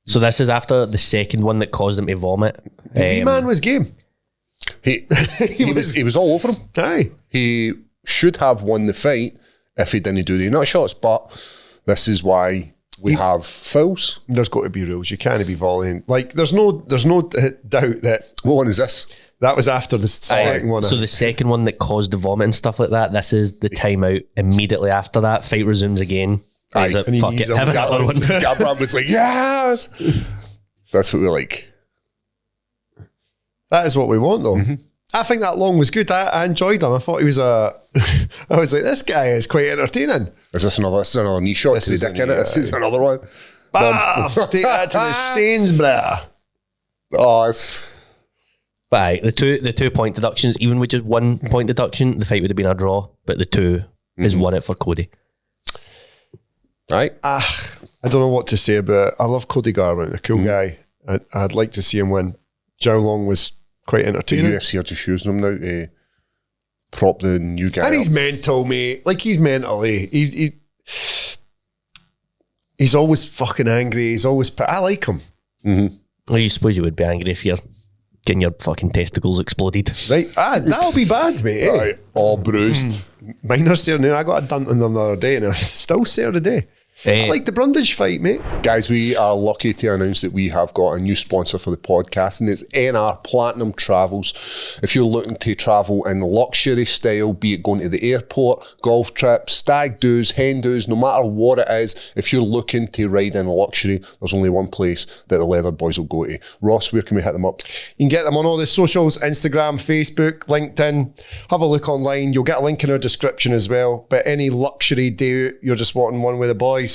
S3: So this is after the second one that caused him to vomit.
S2: The man was game.
S1: He was all over him.
S2: Aye.
S1: He should have won the fight if he didn't do the nut shots, but this is why we have fouls.
S2: There's got to be rules. You can't be volleying. Like there's no doubt that.
S1: What one is this?
S2: That was after the second one.
S3: So the second one that caused the vomit and stuff like that. This is the timeout. Immediately after that, fight resumes again. Fuck it, have another one.
S1: Garbrandt was like, yes. That's what we like.
S2: That is what we want, though. I think that Long was good. I enjoyed him. I thought he was I was like, this guy is quite entertaining.
S1: Is this another knee shot to the dick in it? This is another one.
S2: Take that to the stains, brah.
S1: Oh, it's...
S3: But the 2 point deductions, even with just 1 point deduction, the fight would have been a draw. But the 2 has won it for Cody.
S1: Right.
S2: I don't know what to say about it. I love Cody Garbrandt, a cool guy. I'd like to see him win. Zhao Long was quite entertaining.
S1: The UFC are just using him now to prop the new guy
S2: and he's
S1: up.
S2: mental, mate. Like he's mental, eh? He's always fucking angry. He's always... I like him.
S3: Well, you suppose you would be angry if you're getting your fucking testicles exploded.
S2: Right. That'll be bad, mate. Eh?
S1: Right. All bruised.
S2: Mine are sore now. I got a dunk on them the other day and I'm still sore today. I like the Brundage fight, mate.
S1: Guys, we are lucky to announce that we have got a new sponsor for the podcast, and it's NR Platinum Travels. If you're looking to travel in luxury style, be it going to the airport, golf trips, stag do's, hen do's, no matter what it is, if you're looking to ride in luxury, there's only one place that the Leather Boys will go to. Ross, where can we hit them up?
S2: You can get them on all the socials, Instagram, Facebook, LinkedIn. Have a look online. You'll get a link in our description as well. But any luxury day, you're just wanting one with the boys,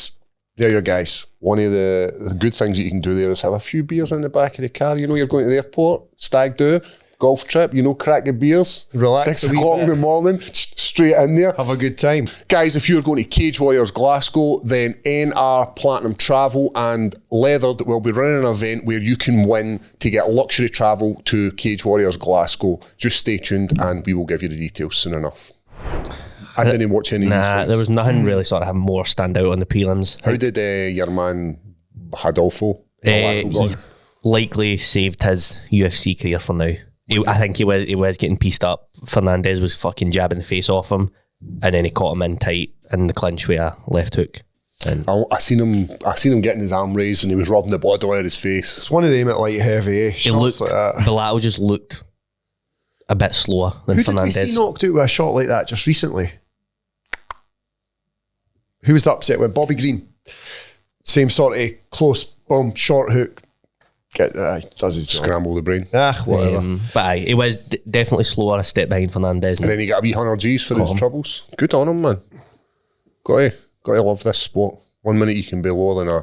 S2: they're your guys. One of the good things that you can do there is have a few beers in the back of the car. You know, you're going to the airport, stag do, golf trip, you know, crack the beers. Relax 6 o'clock in the morning, straight in there. Have a good time. Guys, if you're going to Cage Warriors Glasgow, then NR Platinum Travel and Leathered will be running an event where you can win to get luxury travel to Cage Warriors Glasgow. Just stay tuned and we will give you the details soon enough. I didn't watch any of these fights.
S3: There was nothing really sort of have more stand out on the prelims.
S1: How did your man Adolfo?
S3: He's likely saved his UFC career for now. I think he was getting pieced up. Fernandez was fucking jabbing the face off him, and then he caught him in tight in the clinch with a left hook. And
S1: I seen him getting his arm raised and he was rubbing the blood all out of his face.
S2: It's one of them at light heavy.
S3: it looked,
S2: like that.
S3: Bellato just looked a bit slower than
S2: Who did we
S3: Fernandez.
S2: see knocked out with a shot like that just recently? Who was the upset with? Bobby Green. Same sort of close, boom, short hook. Does his job.
S1: Scramble the brain.
S2: Whatever.
S3: But aye, it was definitely slower, a step behind Fernandez.
S1: And then he got a wee 100 G's for his troubles. Good on him, man. Got to love this sport. 1 minute you can be lower than a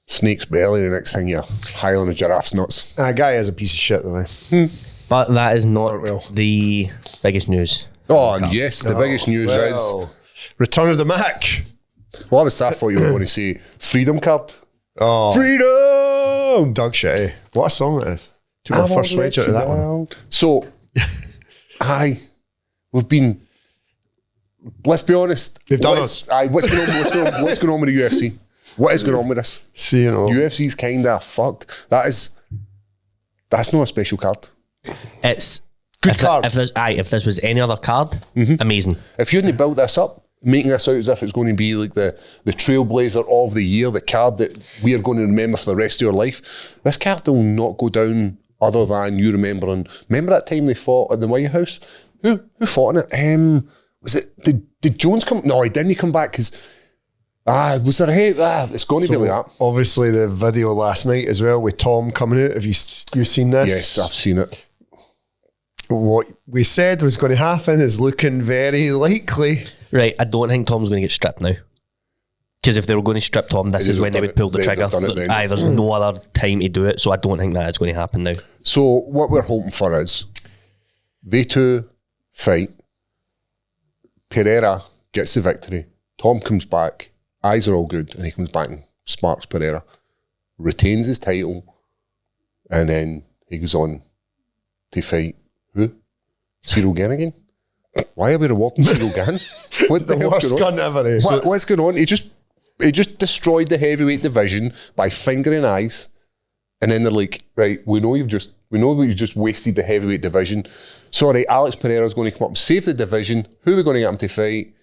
S1: snake's belly, the next thing you're higher than a giraffe's nuts.
S2: That guy is a piece of shit, though.
S3: But that is not
S2: well.
S3: the biggest news.
S1: Oh, and yes, the biggest news is...
S2: Return of the Mac.
S1: Well, I was that thought you were going to say freedom card.
S2: Oh.
S1: Freedom!
S2: Doug Shetty. What a song it is. Took my first wedge out of that one.
S1: So, we've been... Let's be honest.
S2: They've done us.
S1: What's going on with the UFC? What is going on with this?
S2: See, you know.
S1: UFC's kind of fucked. That's not a special card.
S3: It's
S2: Good card.
S3: If this was any other card, amazing.
S1: If you hadn't built this up, making this out as if it's going to be like the trailblazer of the year, the card that we are going to remember for the rest of your life, this card will not go down other than you remembering. Remember that time they fought at the White House? Who fought in it? Was it, did Jones come? No, he didn't come back because, was there a hate? It's going to be like that.
S2: Obviously, the video last night as well with Tom coming out. Have you seen this?
S1: Yes, I've seen it.
S2: What we said was going to happen is looking very likely.
S3: Right, I don't think Tom's going to get stripped now. Because if they were going to strip Tom, this is when they would pull the trigger. There's no other time to do it, so I don't think that is going to happen now.
S1: So what we're hoping for is they two fight. Pereira gets the victory. Tom comes back. Eyes are all good, and he comes back and sparks Pereira, retains his title, and then he goes on to fight who? Cyril Gane again? Why are we rewarding Cyril Gane? What the hell's going on? What's going on? He just destroyed the heavyweight division by fingering eyes, and then they're like, right, we know you've just wasted the heavyweight division. Sorry, Alex Pereira's going to come up and save the division. Who are we going to get him to fight?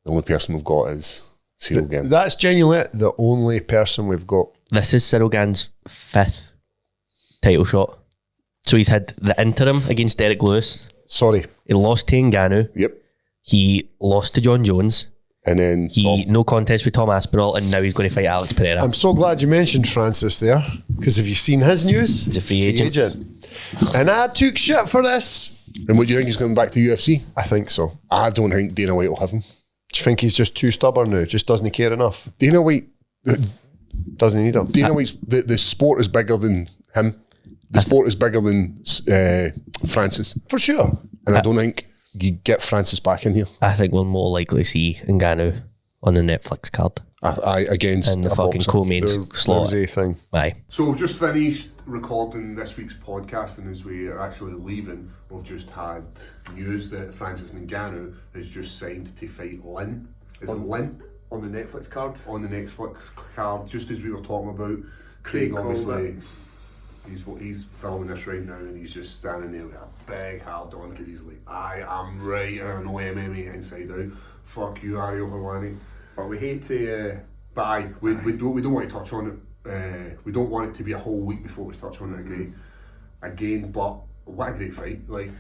S1: The only person we've got is Cyril Gane.
S2: That's genuinely the only person we've got.
S3: This is Cyril Gane's 5th title shot. So he's had the interim against Derek Lewis.
S2: Sorry.
S3: He lost to Ngannou.
S1: Yep.
S3: He lost to John Jones.
S1: And then
S3: no contest with Tom Aspinall, and now he's going to fight Alex Pereira.
S2: I'm so glad you mentioned Francis there, because have you seen his news?
S3: He's a free agent.
S2: And I took shit for this.
S1: And what do you think he's coming back to UFC?
S2: I think so.
S1: I don't think Dana White will have him.
S2: Do you think he's just too stubborn now? Just doesn't care enough?
S1: Dana White
S2: doesn't need him.
S1: Dana White's the sport is bigger than him. The sport is bigger than Francis.
S2: For sure.
S1: And I don't think you get Francis back in here.
S3: I think we'll more likely see Ngannou on the Netflix card.
S1: Against
S3: and the fucking co-main slot.
S2: Thing.
S3: Aye.
S1: So we've just finished recording this week's podcast, and as we are actually leaving, we've just had news that Francis Ngannou has just signed to fight Lynn. Is it Lynn?
S2: On the Netflix card?
S1: On the Netflix card, just as we were talking about. Craig obviously... He's filming this right now, and he's just standing there with a big hat on because he's like, I am right, and I know MMA inside out. Fuck you, 𝗟𝗘𝗗𝗏𝗧.
S2: But we hate to...
S1: But we don't want to touch on it. We don't want it to be a whole week before we touch on it again. But what a great fight! Like,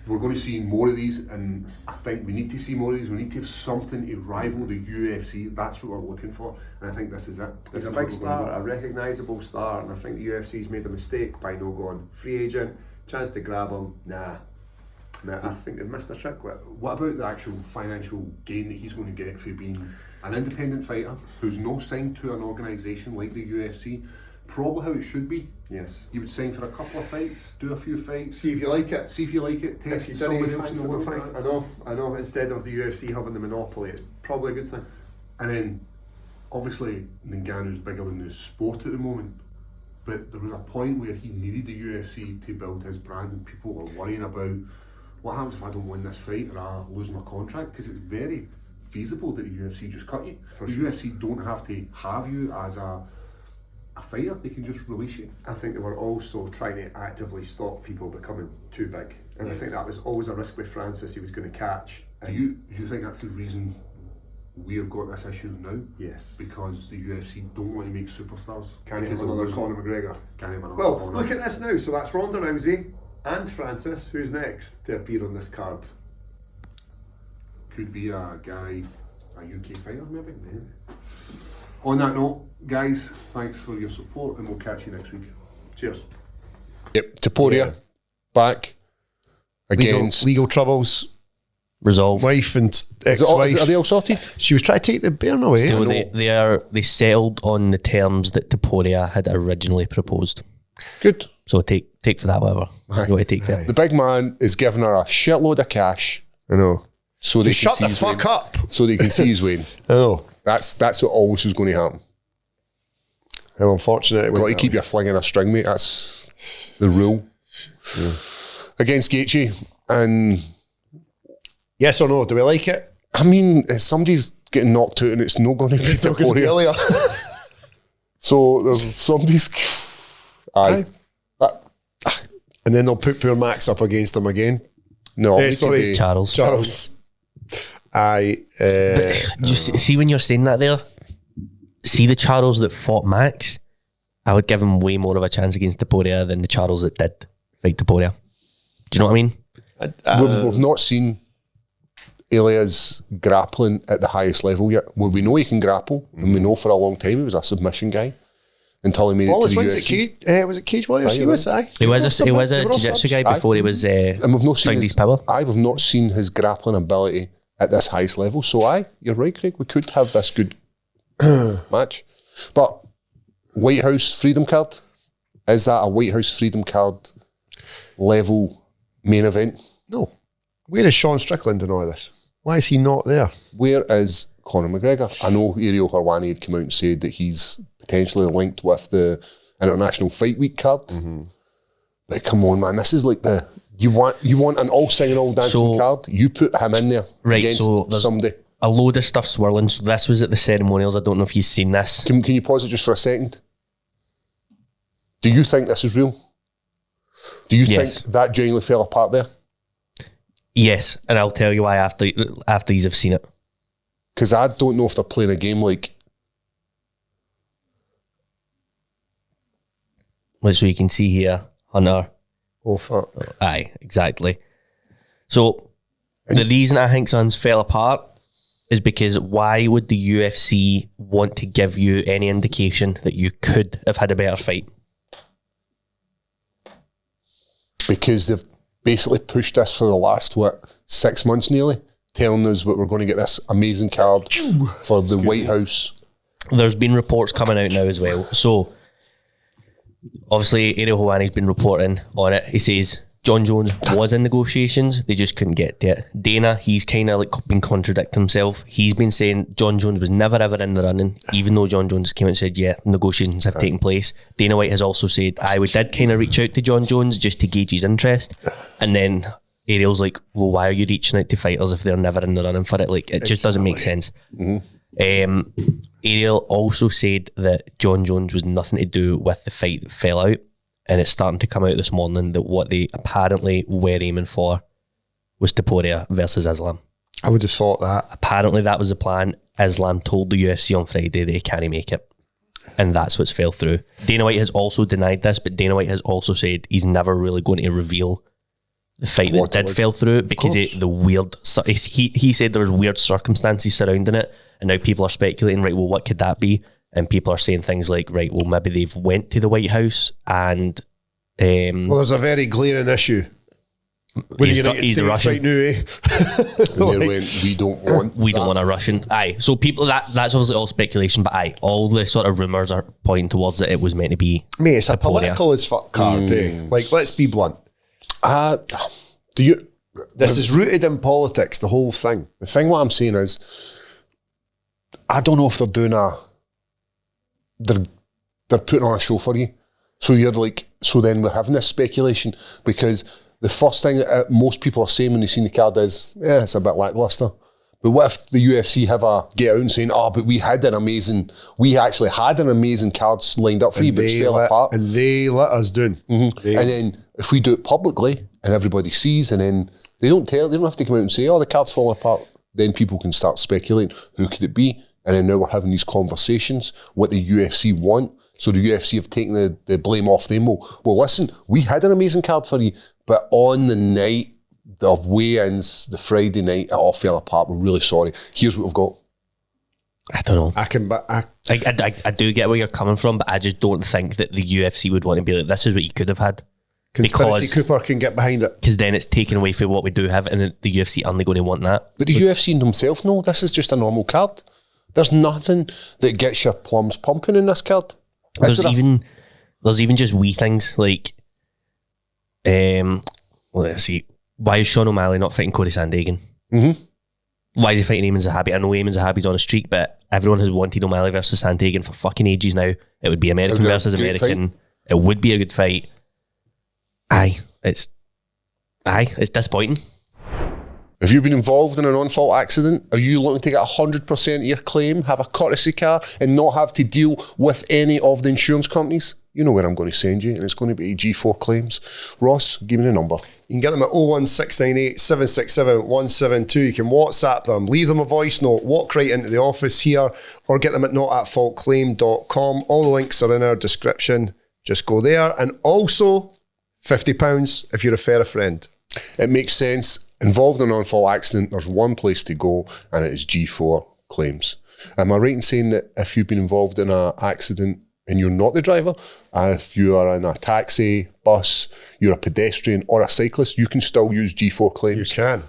S1: we're going to see more of these, and I think we need to see more of these. We need to have something to rival the UFC. That's what we're looking for, and I think this is it.
S2: He's a big star, a recognisable star, and I think the UFC's made a mistake by no going free agent, chance to grab him. Nah, I think they've missed a trick with it.
S1: What about the actual financial gain that he's going to get for being an independent fighter who's not signed to an organisation like the UFC? Probably how it should be.
S2: Yes.
S1: You would sign for a couple of fights, do a few fights.
S2: See if you like it.
S1: Test somebody else in the world.
S2: I know. Instead of the UFC having the monopoly, it's probably a good thing.
S1: And then, obviously, Ngannou's bigger than the sport at the moment. But there was a point where he needed the UFC to build his brand, and people were worrying about what happens if I don't win this fight or I lose my contract, because it's very feasible that the UFC just cut you. The UFC don't have to have you as a fighter, they can just release you.
S2: I think they were also trying to actively stop people becoming too big, and I think that was always a risk with Francis he was going to catch.
S1: Do you think that's the reason we have got this issue now.
S2: Yes.
S1: Because the UFC don't want to make superstars.
S2: Can't have another Conor McGregor.
S1: Can't have another
S2: Well,
S1: Conor.
S2: look at this now. So that's Ronda Rousey and Francis. Who's next to appear on this card?
S1: Could be a guy, a UK fighter maybe. On that note, guys, thanks for your support and we'll catch you next week.
S2: Cheers.
S1: Yep, Topuria back against
S2: Legal troubles.
S3: Resolved.
S2: Wife and
S1: Is it
S2: ex-wife.
S1: are they all sorted?
S2: She was trying to take the bairn away.
S3: So they settled on the terms that Topuria had originally proposed.
S1: Good.
S3: So take for that whatever you want to take for it.
S1: The big man is giving her a shitload of cash
S2: I know.
S1: so they
S2: Just
S1: can
S2: shut
S1: see
S2: the
S1: his
S2: fuck
S1: win.
S2: up.
S1: So they can see his win.
S2: I know.
S1: That's what always was going to happen.
S2: How unfortunate it
S1: Got
S2: went
S1: to
S2: that
S1: keep
S2: way.
S1: your fling in a string, mate. That's the rule. Yeah. Against Gaethje, and
S2: Yes or no? Do we like it?
S1: I mean, if somebody's getting knocked out and it's not going to be
S2: It's not going to be
S1: Topuria.
S2: earlier.
S1: So there's somebody's. Aye.
S2: And then they'll put poor Max up against him again.
S1: No, it
S2: sorry.
S1: could be-
S3: Charles.
S2: Aye.
S3: Just see when you're saying that there, see the Charles that fought Max, I would give him way more of a chance against Topuria than the Charles that did fight Topuria. Do you know what I mean?
S1: We've not seen Elia's grappling at the highest level yet. Well, we know he can grapple, and we know for a long time he was a submission guy until he made
S2: all
S1: it
S2: his
S1: to the
S2: wins at
S1: UFC.
S2: was it Cage Warriors?
S1: Aye,
S2: He was, aye.
S3: He was a
S2: They were
S3: jiu-jitsu
S2: subs.
S3: guy before he was
S1: And we've not seen
S3: found
S1: his
S3: his power.
S1: Aye, we've not seen his grappling ability at this highest level. So aye, you're right, Craig. We could have this good match. But White House Freedom Card, is that a White House Freedom Card level main event?
S2: No. Where is Sean Strickland in all this? Why is he not there?
S1: Where is Conor McGregor? I know 𝗟𝗗𝗗𝗧𝗛𝗏 had come out and said that he's potentially linked with the International Fight Week card. But come on, man, this is like you want an all singing, all dancing card. You put him in there against
S3: there's
S1: somebody.
S3: a load of stuff swirling. So this was at the ceremonials. I don't know if you've seen this.
S1: Can you pause it just for a second? Do you think this is real? Do you
S3: Yes.
S1: think that genuinely fell apart there?
S3: Yes, and I'll tell you why after these have seen it.
S1: Because I don't know if they're playing a game like.
S3: Which we can see here, Hunter.
S2: Oh, fuck.
S3: Aye, exactly. So the reason I think Sons fell apart is because why would the UFC want to give you any indication that you could have had a better fight?
S1: Because they've basically pushed this for the last, 6 months nearly, telling us that we're going to get this amazing card for the White House.
S3: There's been reports coming out now as well. So obviously 𝗟𝗗𝗗𝗧𝗏's been reporting on it. He says John Jones was in negotiations, they just couldn't get to it. Dana, he's kind of like been contradicting himself. He's been saying John Jones was never ever in the running, even though John Jones came out and said, yeah, negotiations have taken place. Dana White has also said, we did kind of reach out to John Jones just to gauge his interest. And then Ariel's like, well, why are you reaching out to fighters if they're never in the running for it? Like, it just doesn't make sense. Ariel also said that John Jones was nothing to do with the fight that fell out. And it's starting to come out this morning that what they apparently were aiming for was Topuria versus Islam.
S2: I would have thought that.
S3: Apparently that was the plan. Islam told the UFC on Friday that he can't make it. And that's what's fell through. Dana White has also denied this, but Dana White has also said he's never really going to reveal the fight that did fell through because the weird... He said there was weird circumstances surrounding it, and now people are speculating, right, well, what could that be? And people are saying things like, right, well, maybe they've went to the White House and...
S2: well, there's a very glaring issue.
S3: He's a Russian.
S2: Right now, eh?
S1: And they went, we don't want
S3: a Russian. Aye. So people, that's obviously all speculation, but aye, all the sort of rumours are pointing towards that it was meant to be
S2: Mate, it's a
S3: Topuria.
S2: political as fuck card, eh? Like, let's be blunt. This is rooted in politics, the whole thing.
S1: The thing what I'm saying is, I don't know if they're doing they're putting on a show for you. So you're like, so then we're having this speculation because the first thing that most people are saying when they see the card is, yeah, it's a bit lackluster. But what if the UFC have a get out and saying, but we actually had an amazing card lined up for you, but it's fell apart.
S2: And they let us down.
S1: And then if we do it publicly and everybody sees, and then they don't have to come out and say, the card's falling apart. then people can start speculating, who could it be? And then now we're having these conversations, what the UFC want. So the UFC have taken the blame off them. Well, listen, we had an amazing card for you, but on the night of weigh-ins, the Friday night, it all fell apart. We're really sorry. Here's what we've got.
S3: I don't know.
S2: I
S3: I do get where you're coming from, but I just don't think that the UFC would want to be like, this is what you could have had.
S2: Conspiracy Cooper can get behind it.
S3: Because then it's taken away from what we do have, and the UFC only going to want that.
S1: But the UFC themselves know this is just a normal card. There's nothing that gets your plums pumping in this card.
S3: There's even just wee things like, let's see, why is Sean O'Malley not fighting Cody Sandhagen?
S1: Mm-hmm.
S3: Why is he fighting Eamon Zahabi? I know Eamon Zahabi's on a streak, but everyone has wanted O'Malley versus Sandhagen for fucking ages now. It would be American versus American.
S1: Fight.
S3: It would be a good fight. It's disappointing.
S1: Have you been involved in an on-fault accident? Are you looking to get 100% of your claim, have a courtesy car, and not have to deal with any of the insurance companies? You know where I'm going to send you, and it's going to be G4 Claims. Ross, give me the number.
S2: You can get them at 01698 767 172. You can WhatsApp them, leave them a voice note, walk right into the office here, or get them at notatfaultclaim.com. All the links are in our description. Just go there. And also, £50 if you refer a friend.
S1: It makes sense. Involved in an on-fault accident, there's one place to go, and it is G4 Claims. Am I right in saying that if you've been involved in an accident and you're not the driver, if you are in a taxi, bus, you're a pedestrian or a cyclist, you can still use G4 Claims?
S2: You can.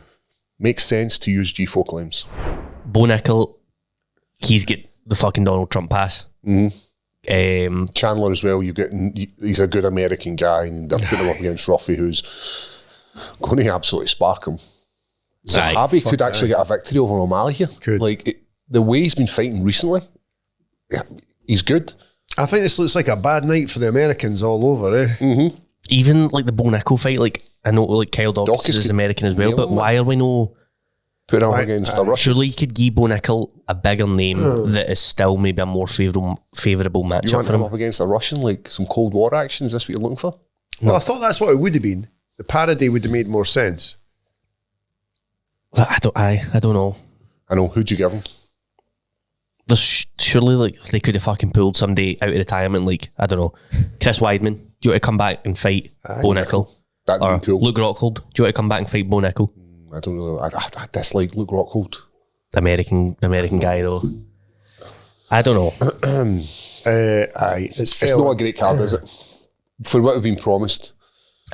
S1: Makes sense to use G4 Claims.
S3: Bo Nickal, he's got the fucking Donald Trump pass.
S1: Mm-hmm. Chandler as well, he's a good American guy, and they're putting him up against Ruffy, who's going to absolutely spark him. Zahabi could actually get a victory over O'Malley here.
S2: Could.
S1: The way he's been fighting recently, he's good.
S2: I think this looks like a bad night for the Americans all over, eh?
S1: Mm-hmm.
S3: Even like the Bo Nickal fight, I know Kyle Dawkins is American as well, but why are we no
S1: putting him against a Russian?
S3: Surely you could give Bo Nickal a bigger name that is still maybe a more favourable matchup
S1: You want
S3: for
S1: him
S3: him.
S1: up against a Russian, like some Cold War action? Is this what you're looking for?
S2: Well, I thought that's what it would have been. The parody would have made more sense.
S3: I don't know.
S1: I know. Who'd you give him?
S3: There's surely they could have fucking pulled somebody out of retirement, I don't know, Chris Weidman. Do you want to come back and fight Bo Nickal?
S1: That'd
S3: Or
S1: be cool.
S3: Luke Rockhold. Do you want to come back and fight Bo Nickal?
S1: I don't know. I dislike Luke Rockhold.
S3: American guy though. I don't know.
S1: It's not a great card, is it? For what we've been promised.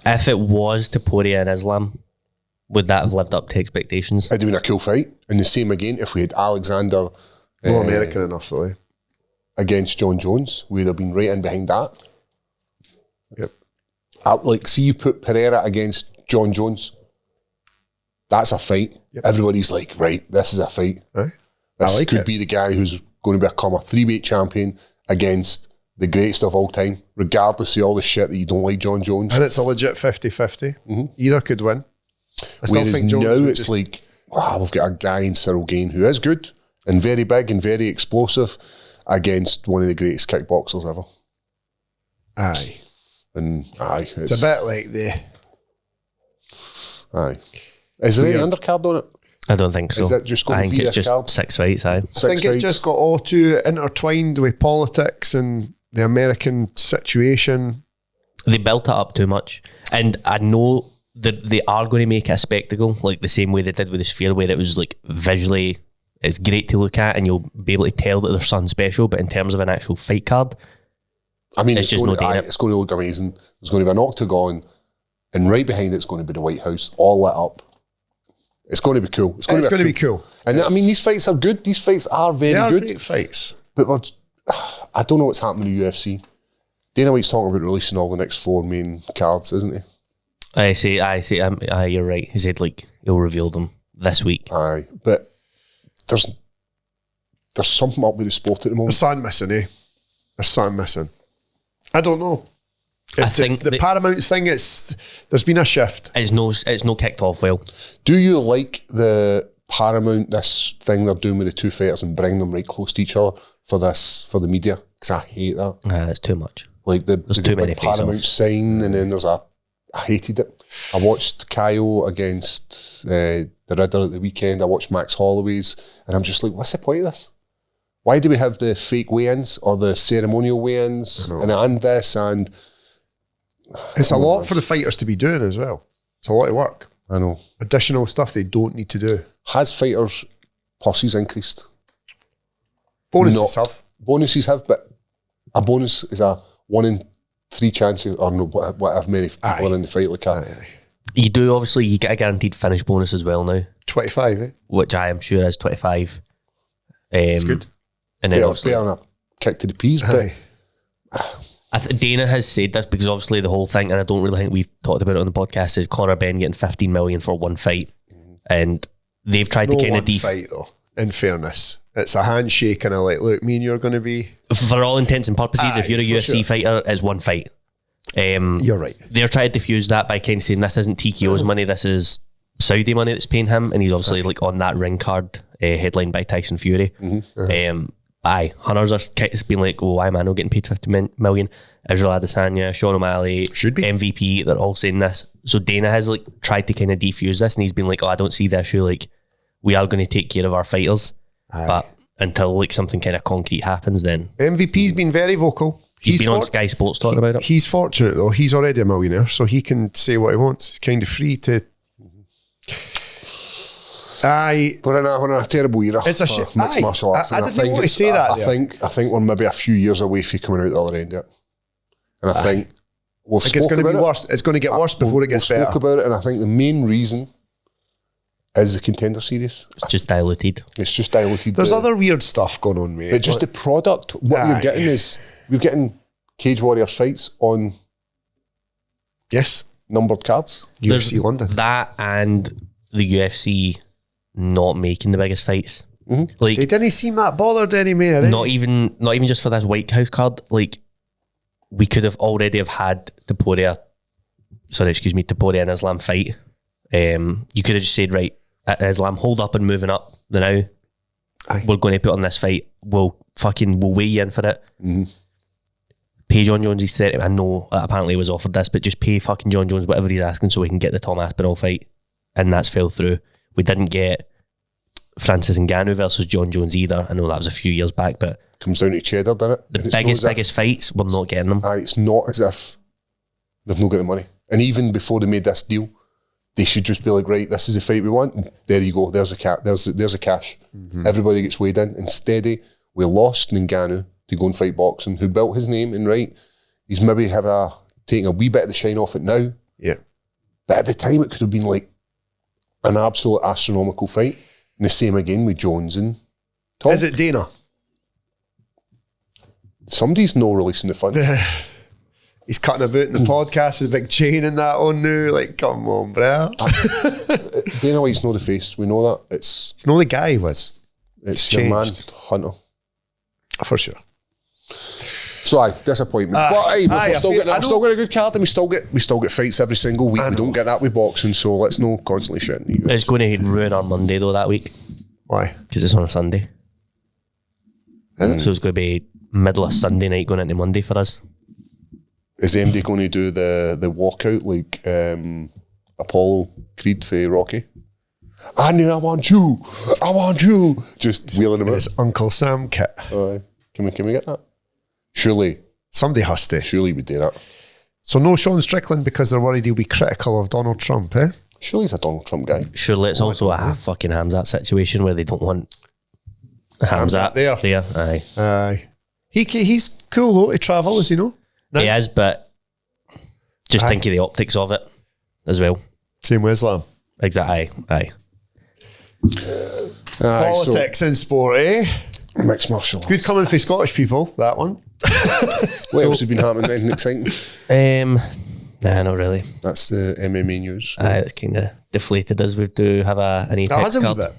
S3: If it was Topuria and Islam, would that have lived up to expectations?
S1: It'd have been a cool fight. And the same again, if we had Alexander
S2: Not American enough, though, eh?
S1: against John Jones, we'd have been right in behind that.
S2: Yep.
S1: See you put Pereira against John Jones. That's a fight.
S2: Yep.
S1: Everybody's like, right, this is a fight.
S2: Aye.
S1: This could be the guy who's going to become a 3-weight champion against the greatest of all time, regardless of all the shit that you don't like John Jones.
S2: And it's a legit 50-50.
S1: Mm-hmm.
S2: Either could win. I still
S1: Whereas
S2: think Jones
S1: now
S2: would
S1: it's
S2: just-
S1: like, we've got a guy in Cyril Gain who is good and very big and very explosive against one of the greatest kickboxers ever.
S2: Aye.
S1: And
S2: It's a bit like the...
S1: Aye. Is there any undercard on it?
S3: I don't think so.
S1: Is that just going
S3: I
S1: to
S3: think
S1: be
S3: it's
S1: a
S3: just
S1: card?
S3: 6 fights, aye.
S2: I think it's just got all too intertwined with politics and the American situation.
S3: They built it up too much. And I know that they are going to make it a spectacle, like the same way they did with the Sphere, where it was visually, it's great to look at and you'll be able to tell that there's something special, but in terms of an actual fight card,
S1: I mean,
S3: it's just no data.
S1: It's going to look amazing. There's going to be an octagon, and right behind it's going to be the White House, all lit up. It's going to be cool.
S2: It's going to be cool.
S1: And
S2: Yes.
S1: I mean, these fights are good. These fights are very
S2: They are
S1: good.
S2: great fights.
S1: But I don't know what's happening to UFC. Dana White's talking about releasing all the next 4 main cards, isn't he?
S3: I say, you're right. He said he'll reveal them this week.
S1: Aye, but there's something up with the sport at the moment.
S2: There's something missing, eh? There's something missing. I don't know.
S3: I think
S2: the Paramount thing, there's been a shift.
S3: It's no kicked off well.
S1: Do you like the Paramount, this thing they're doing with the 2 fighters and bringing them right close to each other for the media? Because I hate that.
S3: That's too much.
S1: There's
S3: too many
S1: Paramount
S3: face-offs.
S1: sign, and then I hated it. I watched Kyle against the the Ridder at the weekend. I watched Max Holloway's, and I'm just like, what's the point of this? Why do we have the fake weigh-ins or the ceremonial weigh-ins and this and...
S2: It's a lot for the fighters to be doing as well. It's a lot of work.
S1: I know.
S2: Additional stuff they don't need to do.
S1: Has fighters' purses increased?
S2: Bonuses have,
S1: but a bonus is a 1 in 3 chance, or no, whatever many people are in the fight like that.
S3: You do, obviously, you get a guaranteed finish bonus as well now.
S2: 25, eh?
S3: Which I am sure is 25.
S2: It's good.
S3: And then
S1: Yeah,
S3: obviously,
S1: on a kick to the peas, but
S3: Dana has said this because obviously the whole thing, and I don't really think we've talked about it on the podcast, is Conor Ben getting 15 million for one fight. And they've tried to kind of
S2: fight though, in fairness. It's a handshake and a like, look, me and you're going to be...
S3: For all intents and purposes, if you're a UFC fighter, it's one fight.
S2: You're right.
S3: They're trying to diffuse that by kind of saying this isn't TKO's money, this is Saudi money that's paying him, and he's obviously like on that ring card, headlined by Tyson Fury. Hunters are been like, oh, why am I not getting paid 50 million? Israel Adesanya, Sean O'Malley,
S2: should be
S3: MVP. They're all saying this. So Dana has like tried to kind of defuse this, and he's been like, oh, I don't see the issue. Like, we are going to take care of our fighters, but until like something kind of concrete happens, then
S2: MVP's been very vocal.
S3: He's been on Sky Sports talking about it.
S2: He's fortunate though. He's already a millionaire, so he can say what he wants. He's kind of free to.
S1: We're in a terrible era.
S2: It's a shit.
S1: Mixed martial arts.
S2: I didn't want to say that.
S1: I think we're maybe a few years away from coming out the other end of it. And I think
S2: it's going to be worse. It's going to get worse before it gets better.
S1: We spoke about it, and I think the main reason is the Contender Series.
S3: It's just diluted.
S2: There's other weird stuff going on, mate.
S1: But just the product, what you're getting is, you're getting Cage Warriors fights on numbered cards.
S2: UFC London.
S3: That and the UFC not making the biggest fights. Like,
S2: they didn't seem that bothered anymore.
S3: Not even just for this White House card. Like, we could have already have had Topuria and Islam fight. You could have just said, right, Islam, hold up and moving up now. We're going to put on this fight. We'll weigh you in for it. Pay John Jones his 30. I know apparently he was offered this, but just pay fucking John Jones whatever he's asking so we can get the Tom Aspinall fight. And that's fell through. We didn't get Francis Ngannou versus John Jones either. I know that was a few years back, but
S1: comes down to cheddar, doesn't it?
S3: The biggest fights, we're not getting them.
S1: It's not as if they've not got the money. And even before they made this deal, they should just be like, right, this is the fight we want. And there you go. There's a cash. Everybody gets weighed in. Instead, we lost Ngannou to go and fight boxing, who built his name, and right, he's maybe taking a wee bit of the shine off it now.
S2: Yeah.
S1: But at the time, it could have been like an absolute astronomical fight. And the same again with Jones and Tom.
S2: Is it Dana?
S1: Somebody's no releasing the funds.
S2: He's cutting about in the podcast with a big chain and that on now. Like, come on, bro.
S1: Dana White's not the face. We know that. It's
S2: not the guy he was.
S1: It's your man, Hunter.
S2: For sure.
S1: So disappointment. But we're still getting a good card, and we still get fights every single week. We don't get that with boxing, so let's not constantly shit.
S3: It's going to ruin our Monday though that week.
S2: Why?
S3: Because it's on a Sunday. So it's going to be middle of Sunday night going into Monday for us.
S1: Is MD going to do the walkout like Apollo Creed for Rocky? I want you. Just wheeling him out.
S2: It's Uncle Sam kit.
S1: Can we get that? Surely.
S2: Somebody has to.
S1: Surely we do that.
S2: So no Sean Strickland because they're worried he'll be critical of Donald Trump, eh?
S1: Surely he's a Donald Trump guy.
S3: Surely it's also a fucking Hamzat situation where they don't want Hamzat
S2: there.
S3: Aye.
S2: He's cool though to travel, as you know.
S3: No? He is, but just think of the optics of it as well.
S2: Same with Islam.
S3: Exactly. Aye.
S2: Politics in sport, eh?
S1: Mixed martial arts.
S2: Good coming for Scottish people, that one.
S1: What else has been happening? Anything exciting?
S3: Nah, not really.
S1: That's the MMA news.
S3: It's kind of deflated as we do have an Apex card.
S2: Bit.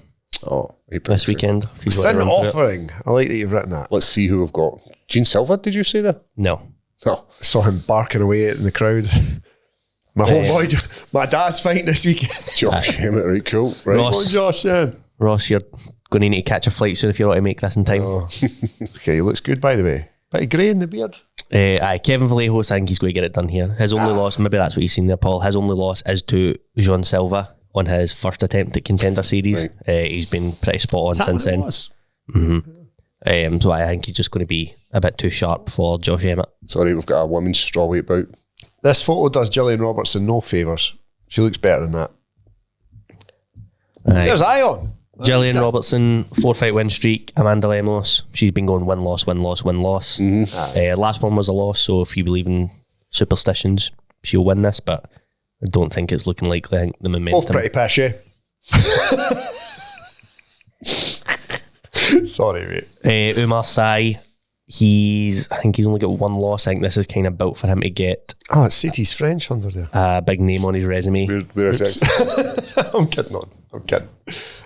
S1: Oh, Apex
S3: this weekend.
S2: Thin offering. I like that you've written that.
S1: Let's see who we've got. Gene Silva, did you say that?
S3: No.
S1: Oh.
S2: I saw him barking away in the crowd. My whole boy, my dad's fighting this weekend.
S1: Josh Emmett, right, cool. Right.
S3: Ross,
S2: Josh, then.
S3: Ross, you're going to need to catch a flight soon if you want to make this in time.
S2: Okay, he looks good, by the way. Bit of grey in the beard.
S3: Kevin Vallejo, I think he's going to get it done here. His only loss, maybe that's what you've seen there, Paul. His only loss is to Jean Silva on his first attempt at Contender Series.
S1: Right.
S3: He's been pretty spot on since then. So I think he's just going to be a bit too sharp for Josh Emmett.
S1: Sorry, we've got a women's strawweight bout.
S2: This photo does Gillian Robertson no favours. She looks better than that. There's Ion.
S3: Gillian Robertson, 4-fight win streak. Amanda Lemos, she's been going win-loss, win-loss, win-loss. Last one was a loss, so if you believe in superstitions, she'll win this, but I don't think it's looking likely. I think the momentum...
S2: Both pretty pish, eh? Sorry, mate.
S3: 𝗟𝗘𝗏𝗧𝗛𝗘𝗥'𝗚, I think he's only got one loss. I think this is kind of built for him to get...
S2: Oh, it said he's French under there.
S3: A big name on his resume.
S1: Where is it?
S2: I'm kidding on. I'm kidding.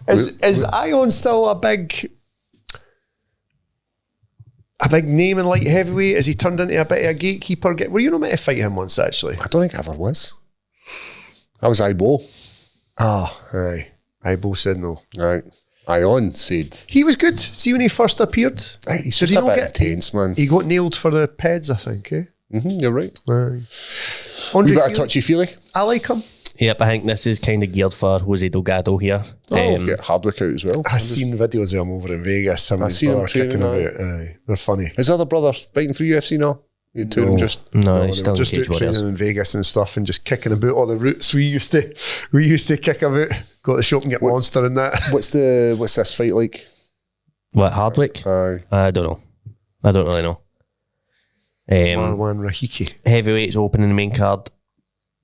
S2: Is Ion still a big name in light heavyweight? Has he turned into a bit of a gatekeeper? Were you not meant to fight him once, actually?
S1: I don't think I ever was. I was Ibo.
S2: Oh, aye. Ibo said no.
S1: Right. Ion said.
S2: He was good. See, when he first appeared?
S1: Aye, he's just a bit intense, man.
S2: He got nailed for the peds, I think, eh?
S1: You're right.
S2: Aye.
S1: A bit of touchy-feely.
S2: I like him.
S3: Yep, I think this is kind of geared for 𝗣𝗢𝗗𝗏𝗄𝗏 here.
S1: We've got Hardwick out as well.
S2: I've seen videos of him over in Vegas.
S1: I see him training
S2: about. Aye, they're funny.
S1: His other brother fighting for UFC now? You two of them just...
S3: No, he's still in
S2: just
S3: Cage
S2: out training
S3: Warriors.
S2: in Vegas and stuff and just kicking about all the routes we used to kick about. Go to the shop and get Monster and that.
S1: What's this fight like?
S3: What, Hardwick?
S1: Aye.
S3: I don't know. I don't really know.
S2: Marwan Rahiki.
S3: Heavyweights open in the main card.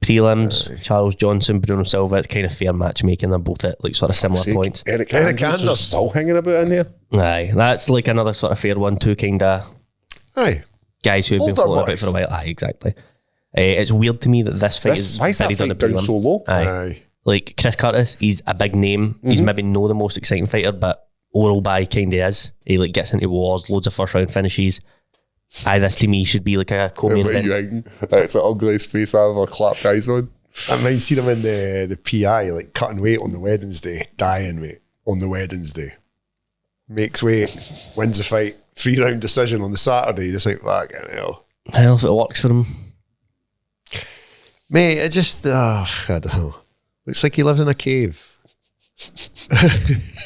S3: Prelims, Charles Johnson, Bruno Silva. It's kind of fair matchmaking. They're both at like sort of similar points.
S1: Eric Anders is still hanging about in there.
S3: Aye, that's like another sort of fair one. Two kind of guys who have been floating about for a while. Aye, exactly. It's weird to me that this fight is
S1: why is that
S3: buried on the
S1: fight down
S3: prelim.
S1: so low?
S3: Aye. Like Chris Curtis, he's a big name. He's maybe not the most exciting fighter, but oral by kind of is. He like gets into wars, loads of first round finishes. Aye, this to me should be like a co-main event.
S1: It's an ugliest face I've ever clapped eyes on.
S2: I might see him in the PI, like cutting weight on the Wednesday, dying weight on the Wednesday. Makes weight, wins the fight, 3-round decision on the Saturday. Just like, fucking hell.
S3: Hell, if it works for him.
S2: Mate, it just, I don't know. Looks like he lives in a cave.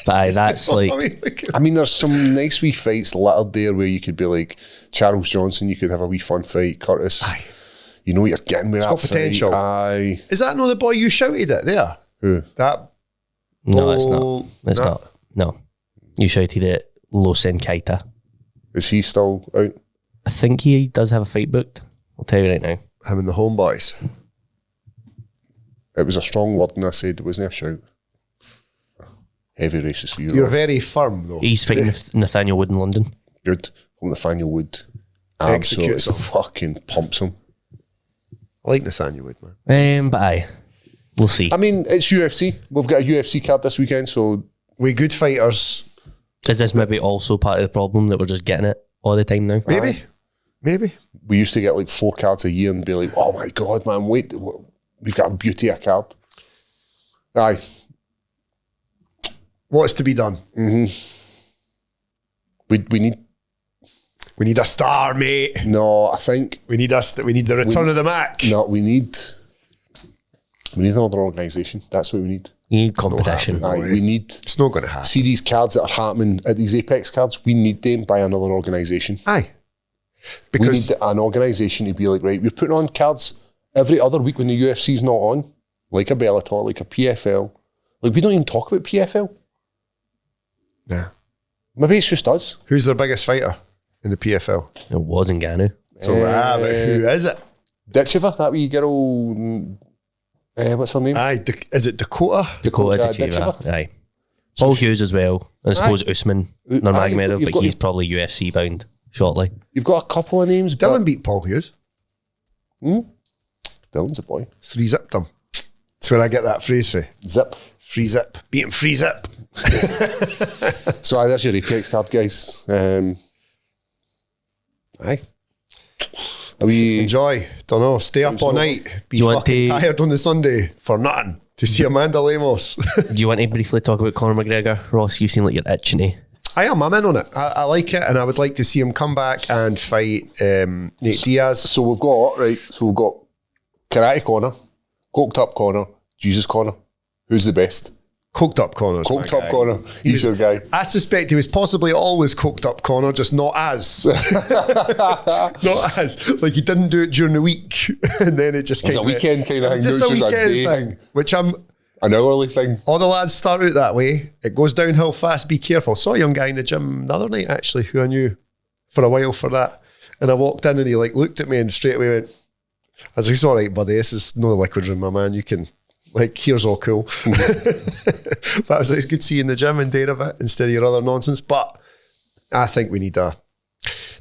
S3: But aye, that's like...
S1: I mean, there's some nice wee fights littered there where you could be like Charles Johnson, you could have a wee fun fight. Curtis,
S2: aye.
S1: You know what you're getting with
S2: it's
S1: that
S2: got potential.
S1: Aye.
S2: Is that not the boy you shouted at there?
S1: Who?
S2: That
S3: No, it's not. It's not. No. You shouted at 𝗟𝗘𝗏𝗏𝗏𝗏.
S1: Is he still out?
S3: I think he does have a fight booked. I'll tell you right now.
S2: Him and the homeboys.
S1: It was a strong word and I said it wasn't a shout. Heavy races for you.
S2: You're very firm though.
S3: He's fighting with Nathaniel Wood in London.
S1: Good. Nathaniel Wood
S2: Executes
S1: absolutely
S2: him.
S1: fucking pumps him.
S2: I like Nathaniel Wood, man.
S3: But aye, we'll see.
S1: I mean, it's UFC. We've got a UFC card this weekend, so...
S2: We good fighters.
S3: Is this maybe also part of the problem that we're just getting it all the time now?
S2: Maybe.
S1: We used to get like 4 cards a year and be like, oh my God, man, wait, we've got a beauty of a card. Aye.
S2: What's to be done?
S1: We
S2: need a star, mate.
S1: No, I think...
S2: We need the return of the Mac.
S1: No, we need another organisation. That's what we need.
S3: You need competition.
S1: Aye, we need...
S2: It's not going to happen.
S1: See these cards that are happening at these Apex cards, we need them by another organisation.
S2: Aye.
S1: We
S2: Because
S1: need an organisation to be like, right, we're putting on cards every other week when the UFC's not on, like a Bellator, like a PFL. Like, we don't even talk about PFL.
S2: yeah.
S1: Maybe it's just us.
S2: Who's their biggest fighter in the PFL?
S3: It was Ngannou.
S2: So, but who is it?
S1: Ditchever, that wee girl, what's her name?
S2: Aye, is it Dakota?
S3: Dakota
S1: Ditchever.
S3: Aye. Paul Hughes as well. I suppose Usman Nurmagomedov,
S1: you've
S3: but
S1: got
S3: he's probably UFC bound shortly.
S1: You've got a couple of names.
S2: Dylan beat Paul Hughes.
S1: Dylan's a boy.
S2: 3-zipped him. That's where I get that phrase from.
S1: Zip.
S2: Free zip. Beat him free zip.
S1: So that's your Apex card, guys. Aye. Are we...
S2: Enjoy. Don't know. Stay up all night. Be
S3: you want
S2: fucking
S3: to-
S2: tired on the Sunday for nothing. To see Amanda Lemos.
S3: Do you want to briefly talk about Conor McGregor? Ross, you seem like you're itching to.
S2: I am. I'm in on it. I like it, and I would like to see him come back and fight Nate Diaz.
S1: So we've got Karate Conor, Coked Up Conor, Jesus Conor. Who's the best?
S2: Coked up Conor.
S1: Coked up Conor. He's your guy.
S2: I suspect he was possibly always coked up Conor, just not as. Not as. Like he didn't do it during the week. And then it just
S1: It was
S2: came
S1: a weekend kind of thing.
S2: Just
S1: It
S2: a
S1: was just a
S2: weekend
S1: day.
S2: thing. Which
S1: An hourly thing.
S2: all the lads start out that way. It goes downhill fast, be careful. Saw a young guy in the gym the other night actually who I knew for a while for that. And I walked in and he like looked at me and straight away went, I was like, it's all right, buddy, this is no liquid room, my man. You can, like, here's all cool. But I was like, it's good to see you in the gym and doing a bit instead of your other nonsense. But I think we need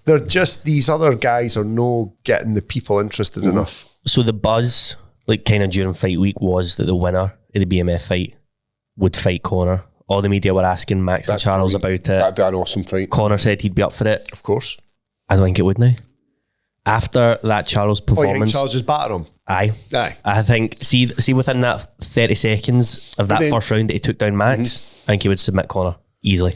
S2: they're just, these other guys are no getting the people interested enough.
S3: So the buzz, like kind of during fight week, was that the winner of the BMF fight would fight Conor. All the media were asking Max and Charles about it.
S1: That'd be an awesome fight.
S3: Conor said he'd be up for it.
S2: Of course.
S3: I don't think it would now. After that Charles
S2: Oh, you think
S3: performance,
S2: Charles just batter him?
S3: aye.
S2: Aye.
S3: I think, see within that 30 seconds of that first round that he took down Max, I think he would submit Conor easily.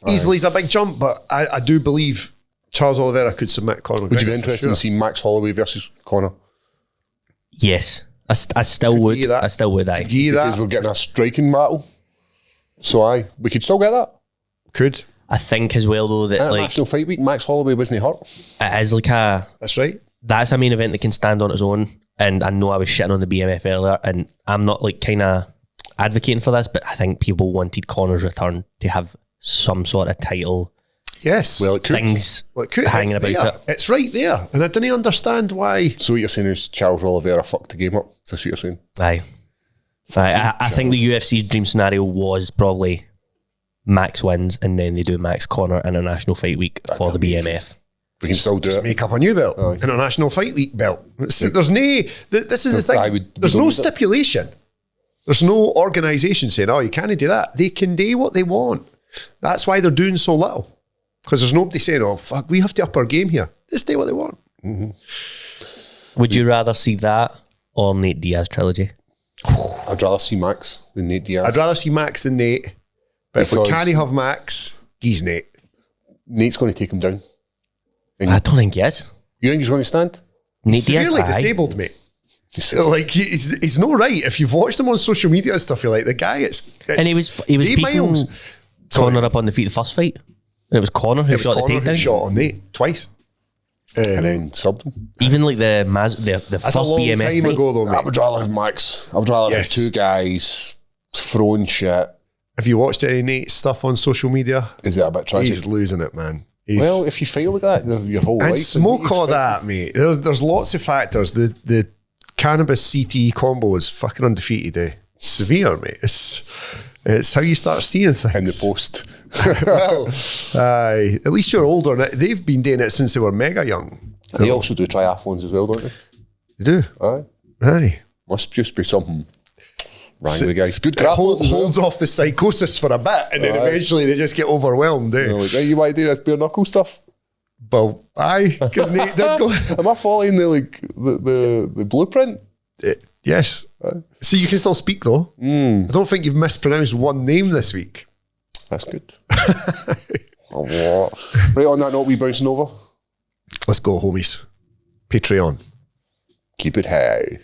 S2: Easily is a big jump, but I do believe Charles Oliveira could submit Conor.
S1: Would you be interested in seeing Max Holloway versus Conor?
S3: Yes. I still would.
S2: you that.
S3: I still would, aye.
S2: Yeah,
S1: Because
S2: that
S1: we're getting a striking battle. So we could still get that.
S2: could.
S3: I think as well though that like
S1: International Fight Week, Max Holloway wasn't hurt.
S3: it is like
S2: That's right.
S3: that's a main event that can stand on its own. And I know I was shitting on the BMF earlier, and I'm not like kind of advocating for this, but I think people wanted Conor's return to have some sort of title
S2: Yes.
S1: Well, it could.
S3: things
S2: Well, it could.
S3: hanging
S2: It's
S3: about
S2: there.
S3: it.
S2: It's right there. And I didn't understand why.
S1: So what you're saying is Charles Oliveira fucked the game up? Is this what you're saying?
S3: Aye. I think the UFC's dream scenario was probably Max wins and then they do Max Conor International Fight Week for the BMF.
S1: We can still do it.
S2: Make up a new belt.
S1: Aye.
S2: International Fight Week belt. There's no... This is the
S1: I
S2: thing.
S1: would-
S2: There's
S1: we
S2: no
S1: don't need it.
S2: stipulation. There's no organisation saying, oh, you can't do that. They can do what they want. That's why they're doing so little. Because there's nobody saying, oh, fuck, we have to up our game here. Just do what they want.
S3: Would you rather see that or Nate Diaz trilogy?
S1: I'd rather see Max than Nate Diaz.
S2: I'd rather see Max than Nate. But if we
S1: Because-
S2: can't have Max, he's Nate.
S1: Nate's going to take him down.
S3: I don't think he is.
S1: You think he's going to stand?
S3: Nate
S2: Severely
S3: Diaz, aye.
S2: disabled, mate. Like he's not right. If you've watched him on social media and stuff, you're like the guy. It's
S3: And he was
S2: 8
S3: piecing
S2: miles.
S3: Conor up on the feet the first fight. And it was Conor who
S2: It was
S3: shot the
S2: Conor who
S3: takedown.
S2: shot on Nate twice.
S1: And then subbed him.
S3: Even like the
S2: That's
S3: first
S2: a long
S3: BMF
S2: time
S3: fight.
S2: ago, though,
S1: I
S2: mate.
S1: would rather have Max. I would rather
S2: Yes.
S1: have two guys throwing shit.
S2: Have you watched any Nate stuff on social media?
S1: Is that a bit tragic?
S2: He's losing it, man. He's,
S1: Well, if you fail like that your whole
S2: and
S1: life...
S2: smoke all that, mate. There's lots of factors. The cannabis CTE combo is fucking undefeated. Severe, mate. It's how you start seeing things.
S1: In the post.
S2: Well, aye. At least you're older. Now. They've been doing it since they were mega young.
S1: They also do triathlons as well, don't they?
S2: They do.
S1: Aye.
S2: Aye.
S1: Must just be something wrong with the guys. Good
S2: It
S1: grapplers as well.
S2: holds off the psychosis for a bit, and then eventually they just get overwhelmed.
S1: They're like, hey, you want to do this bare knuckle stuff?
S2: Well, aye, because Nate did go.
S1: Am I following the blueprint?
S2: Yes. So you can still speak though. I don't think you've mispronounced one name this week.
S1: That's good. Oh, what? Right, on that note, we bouncing over.
S2: Let's go, homies. Patreon.
S1: Keep it high.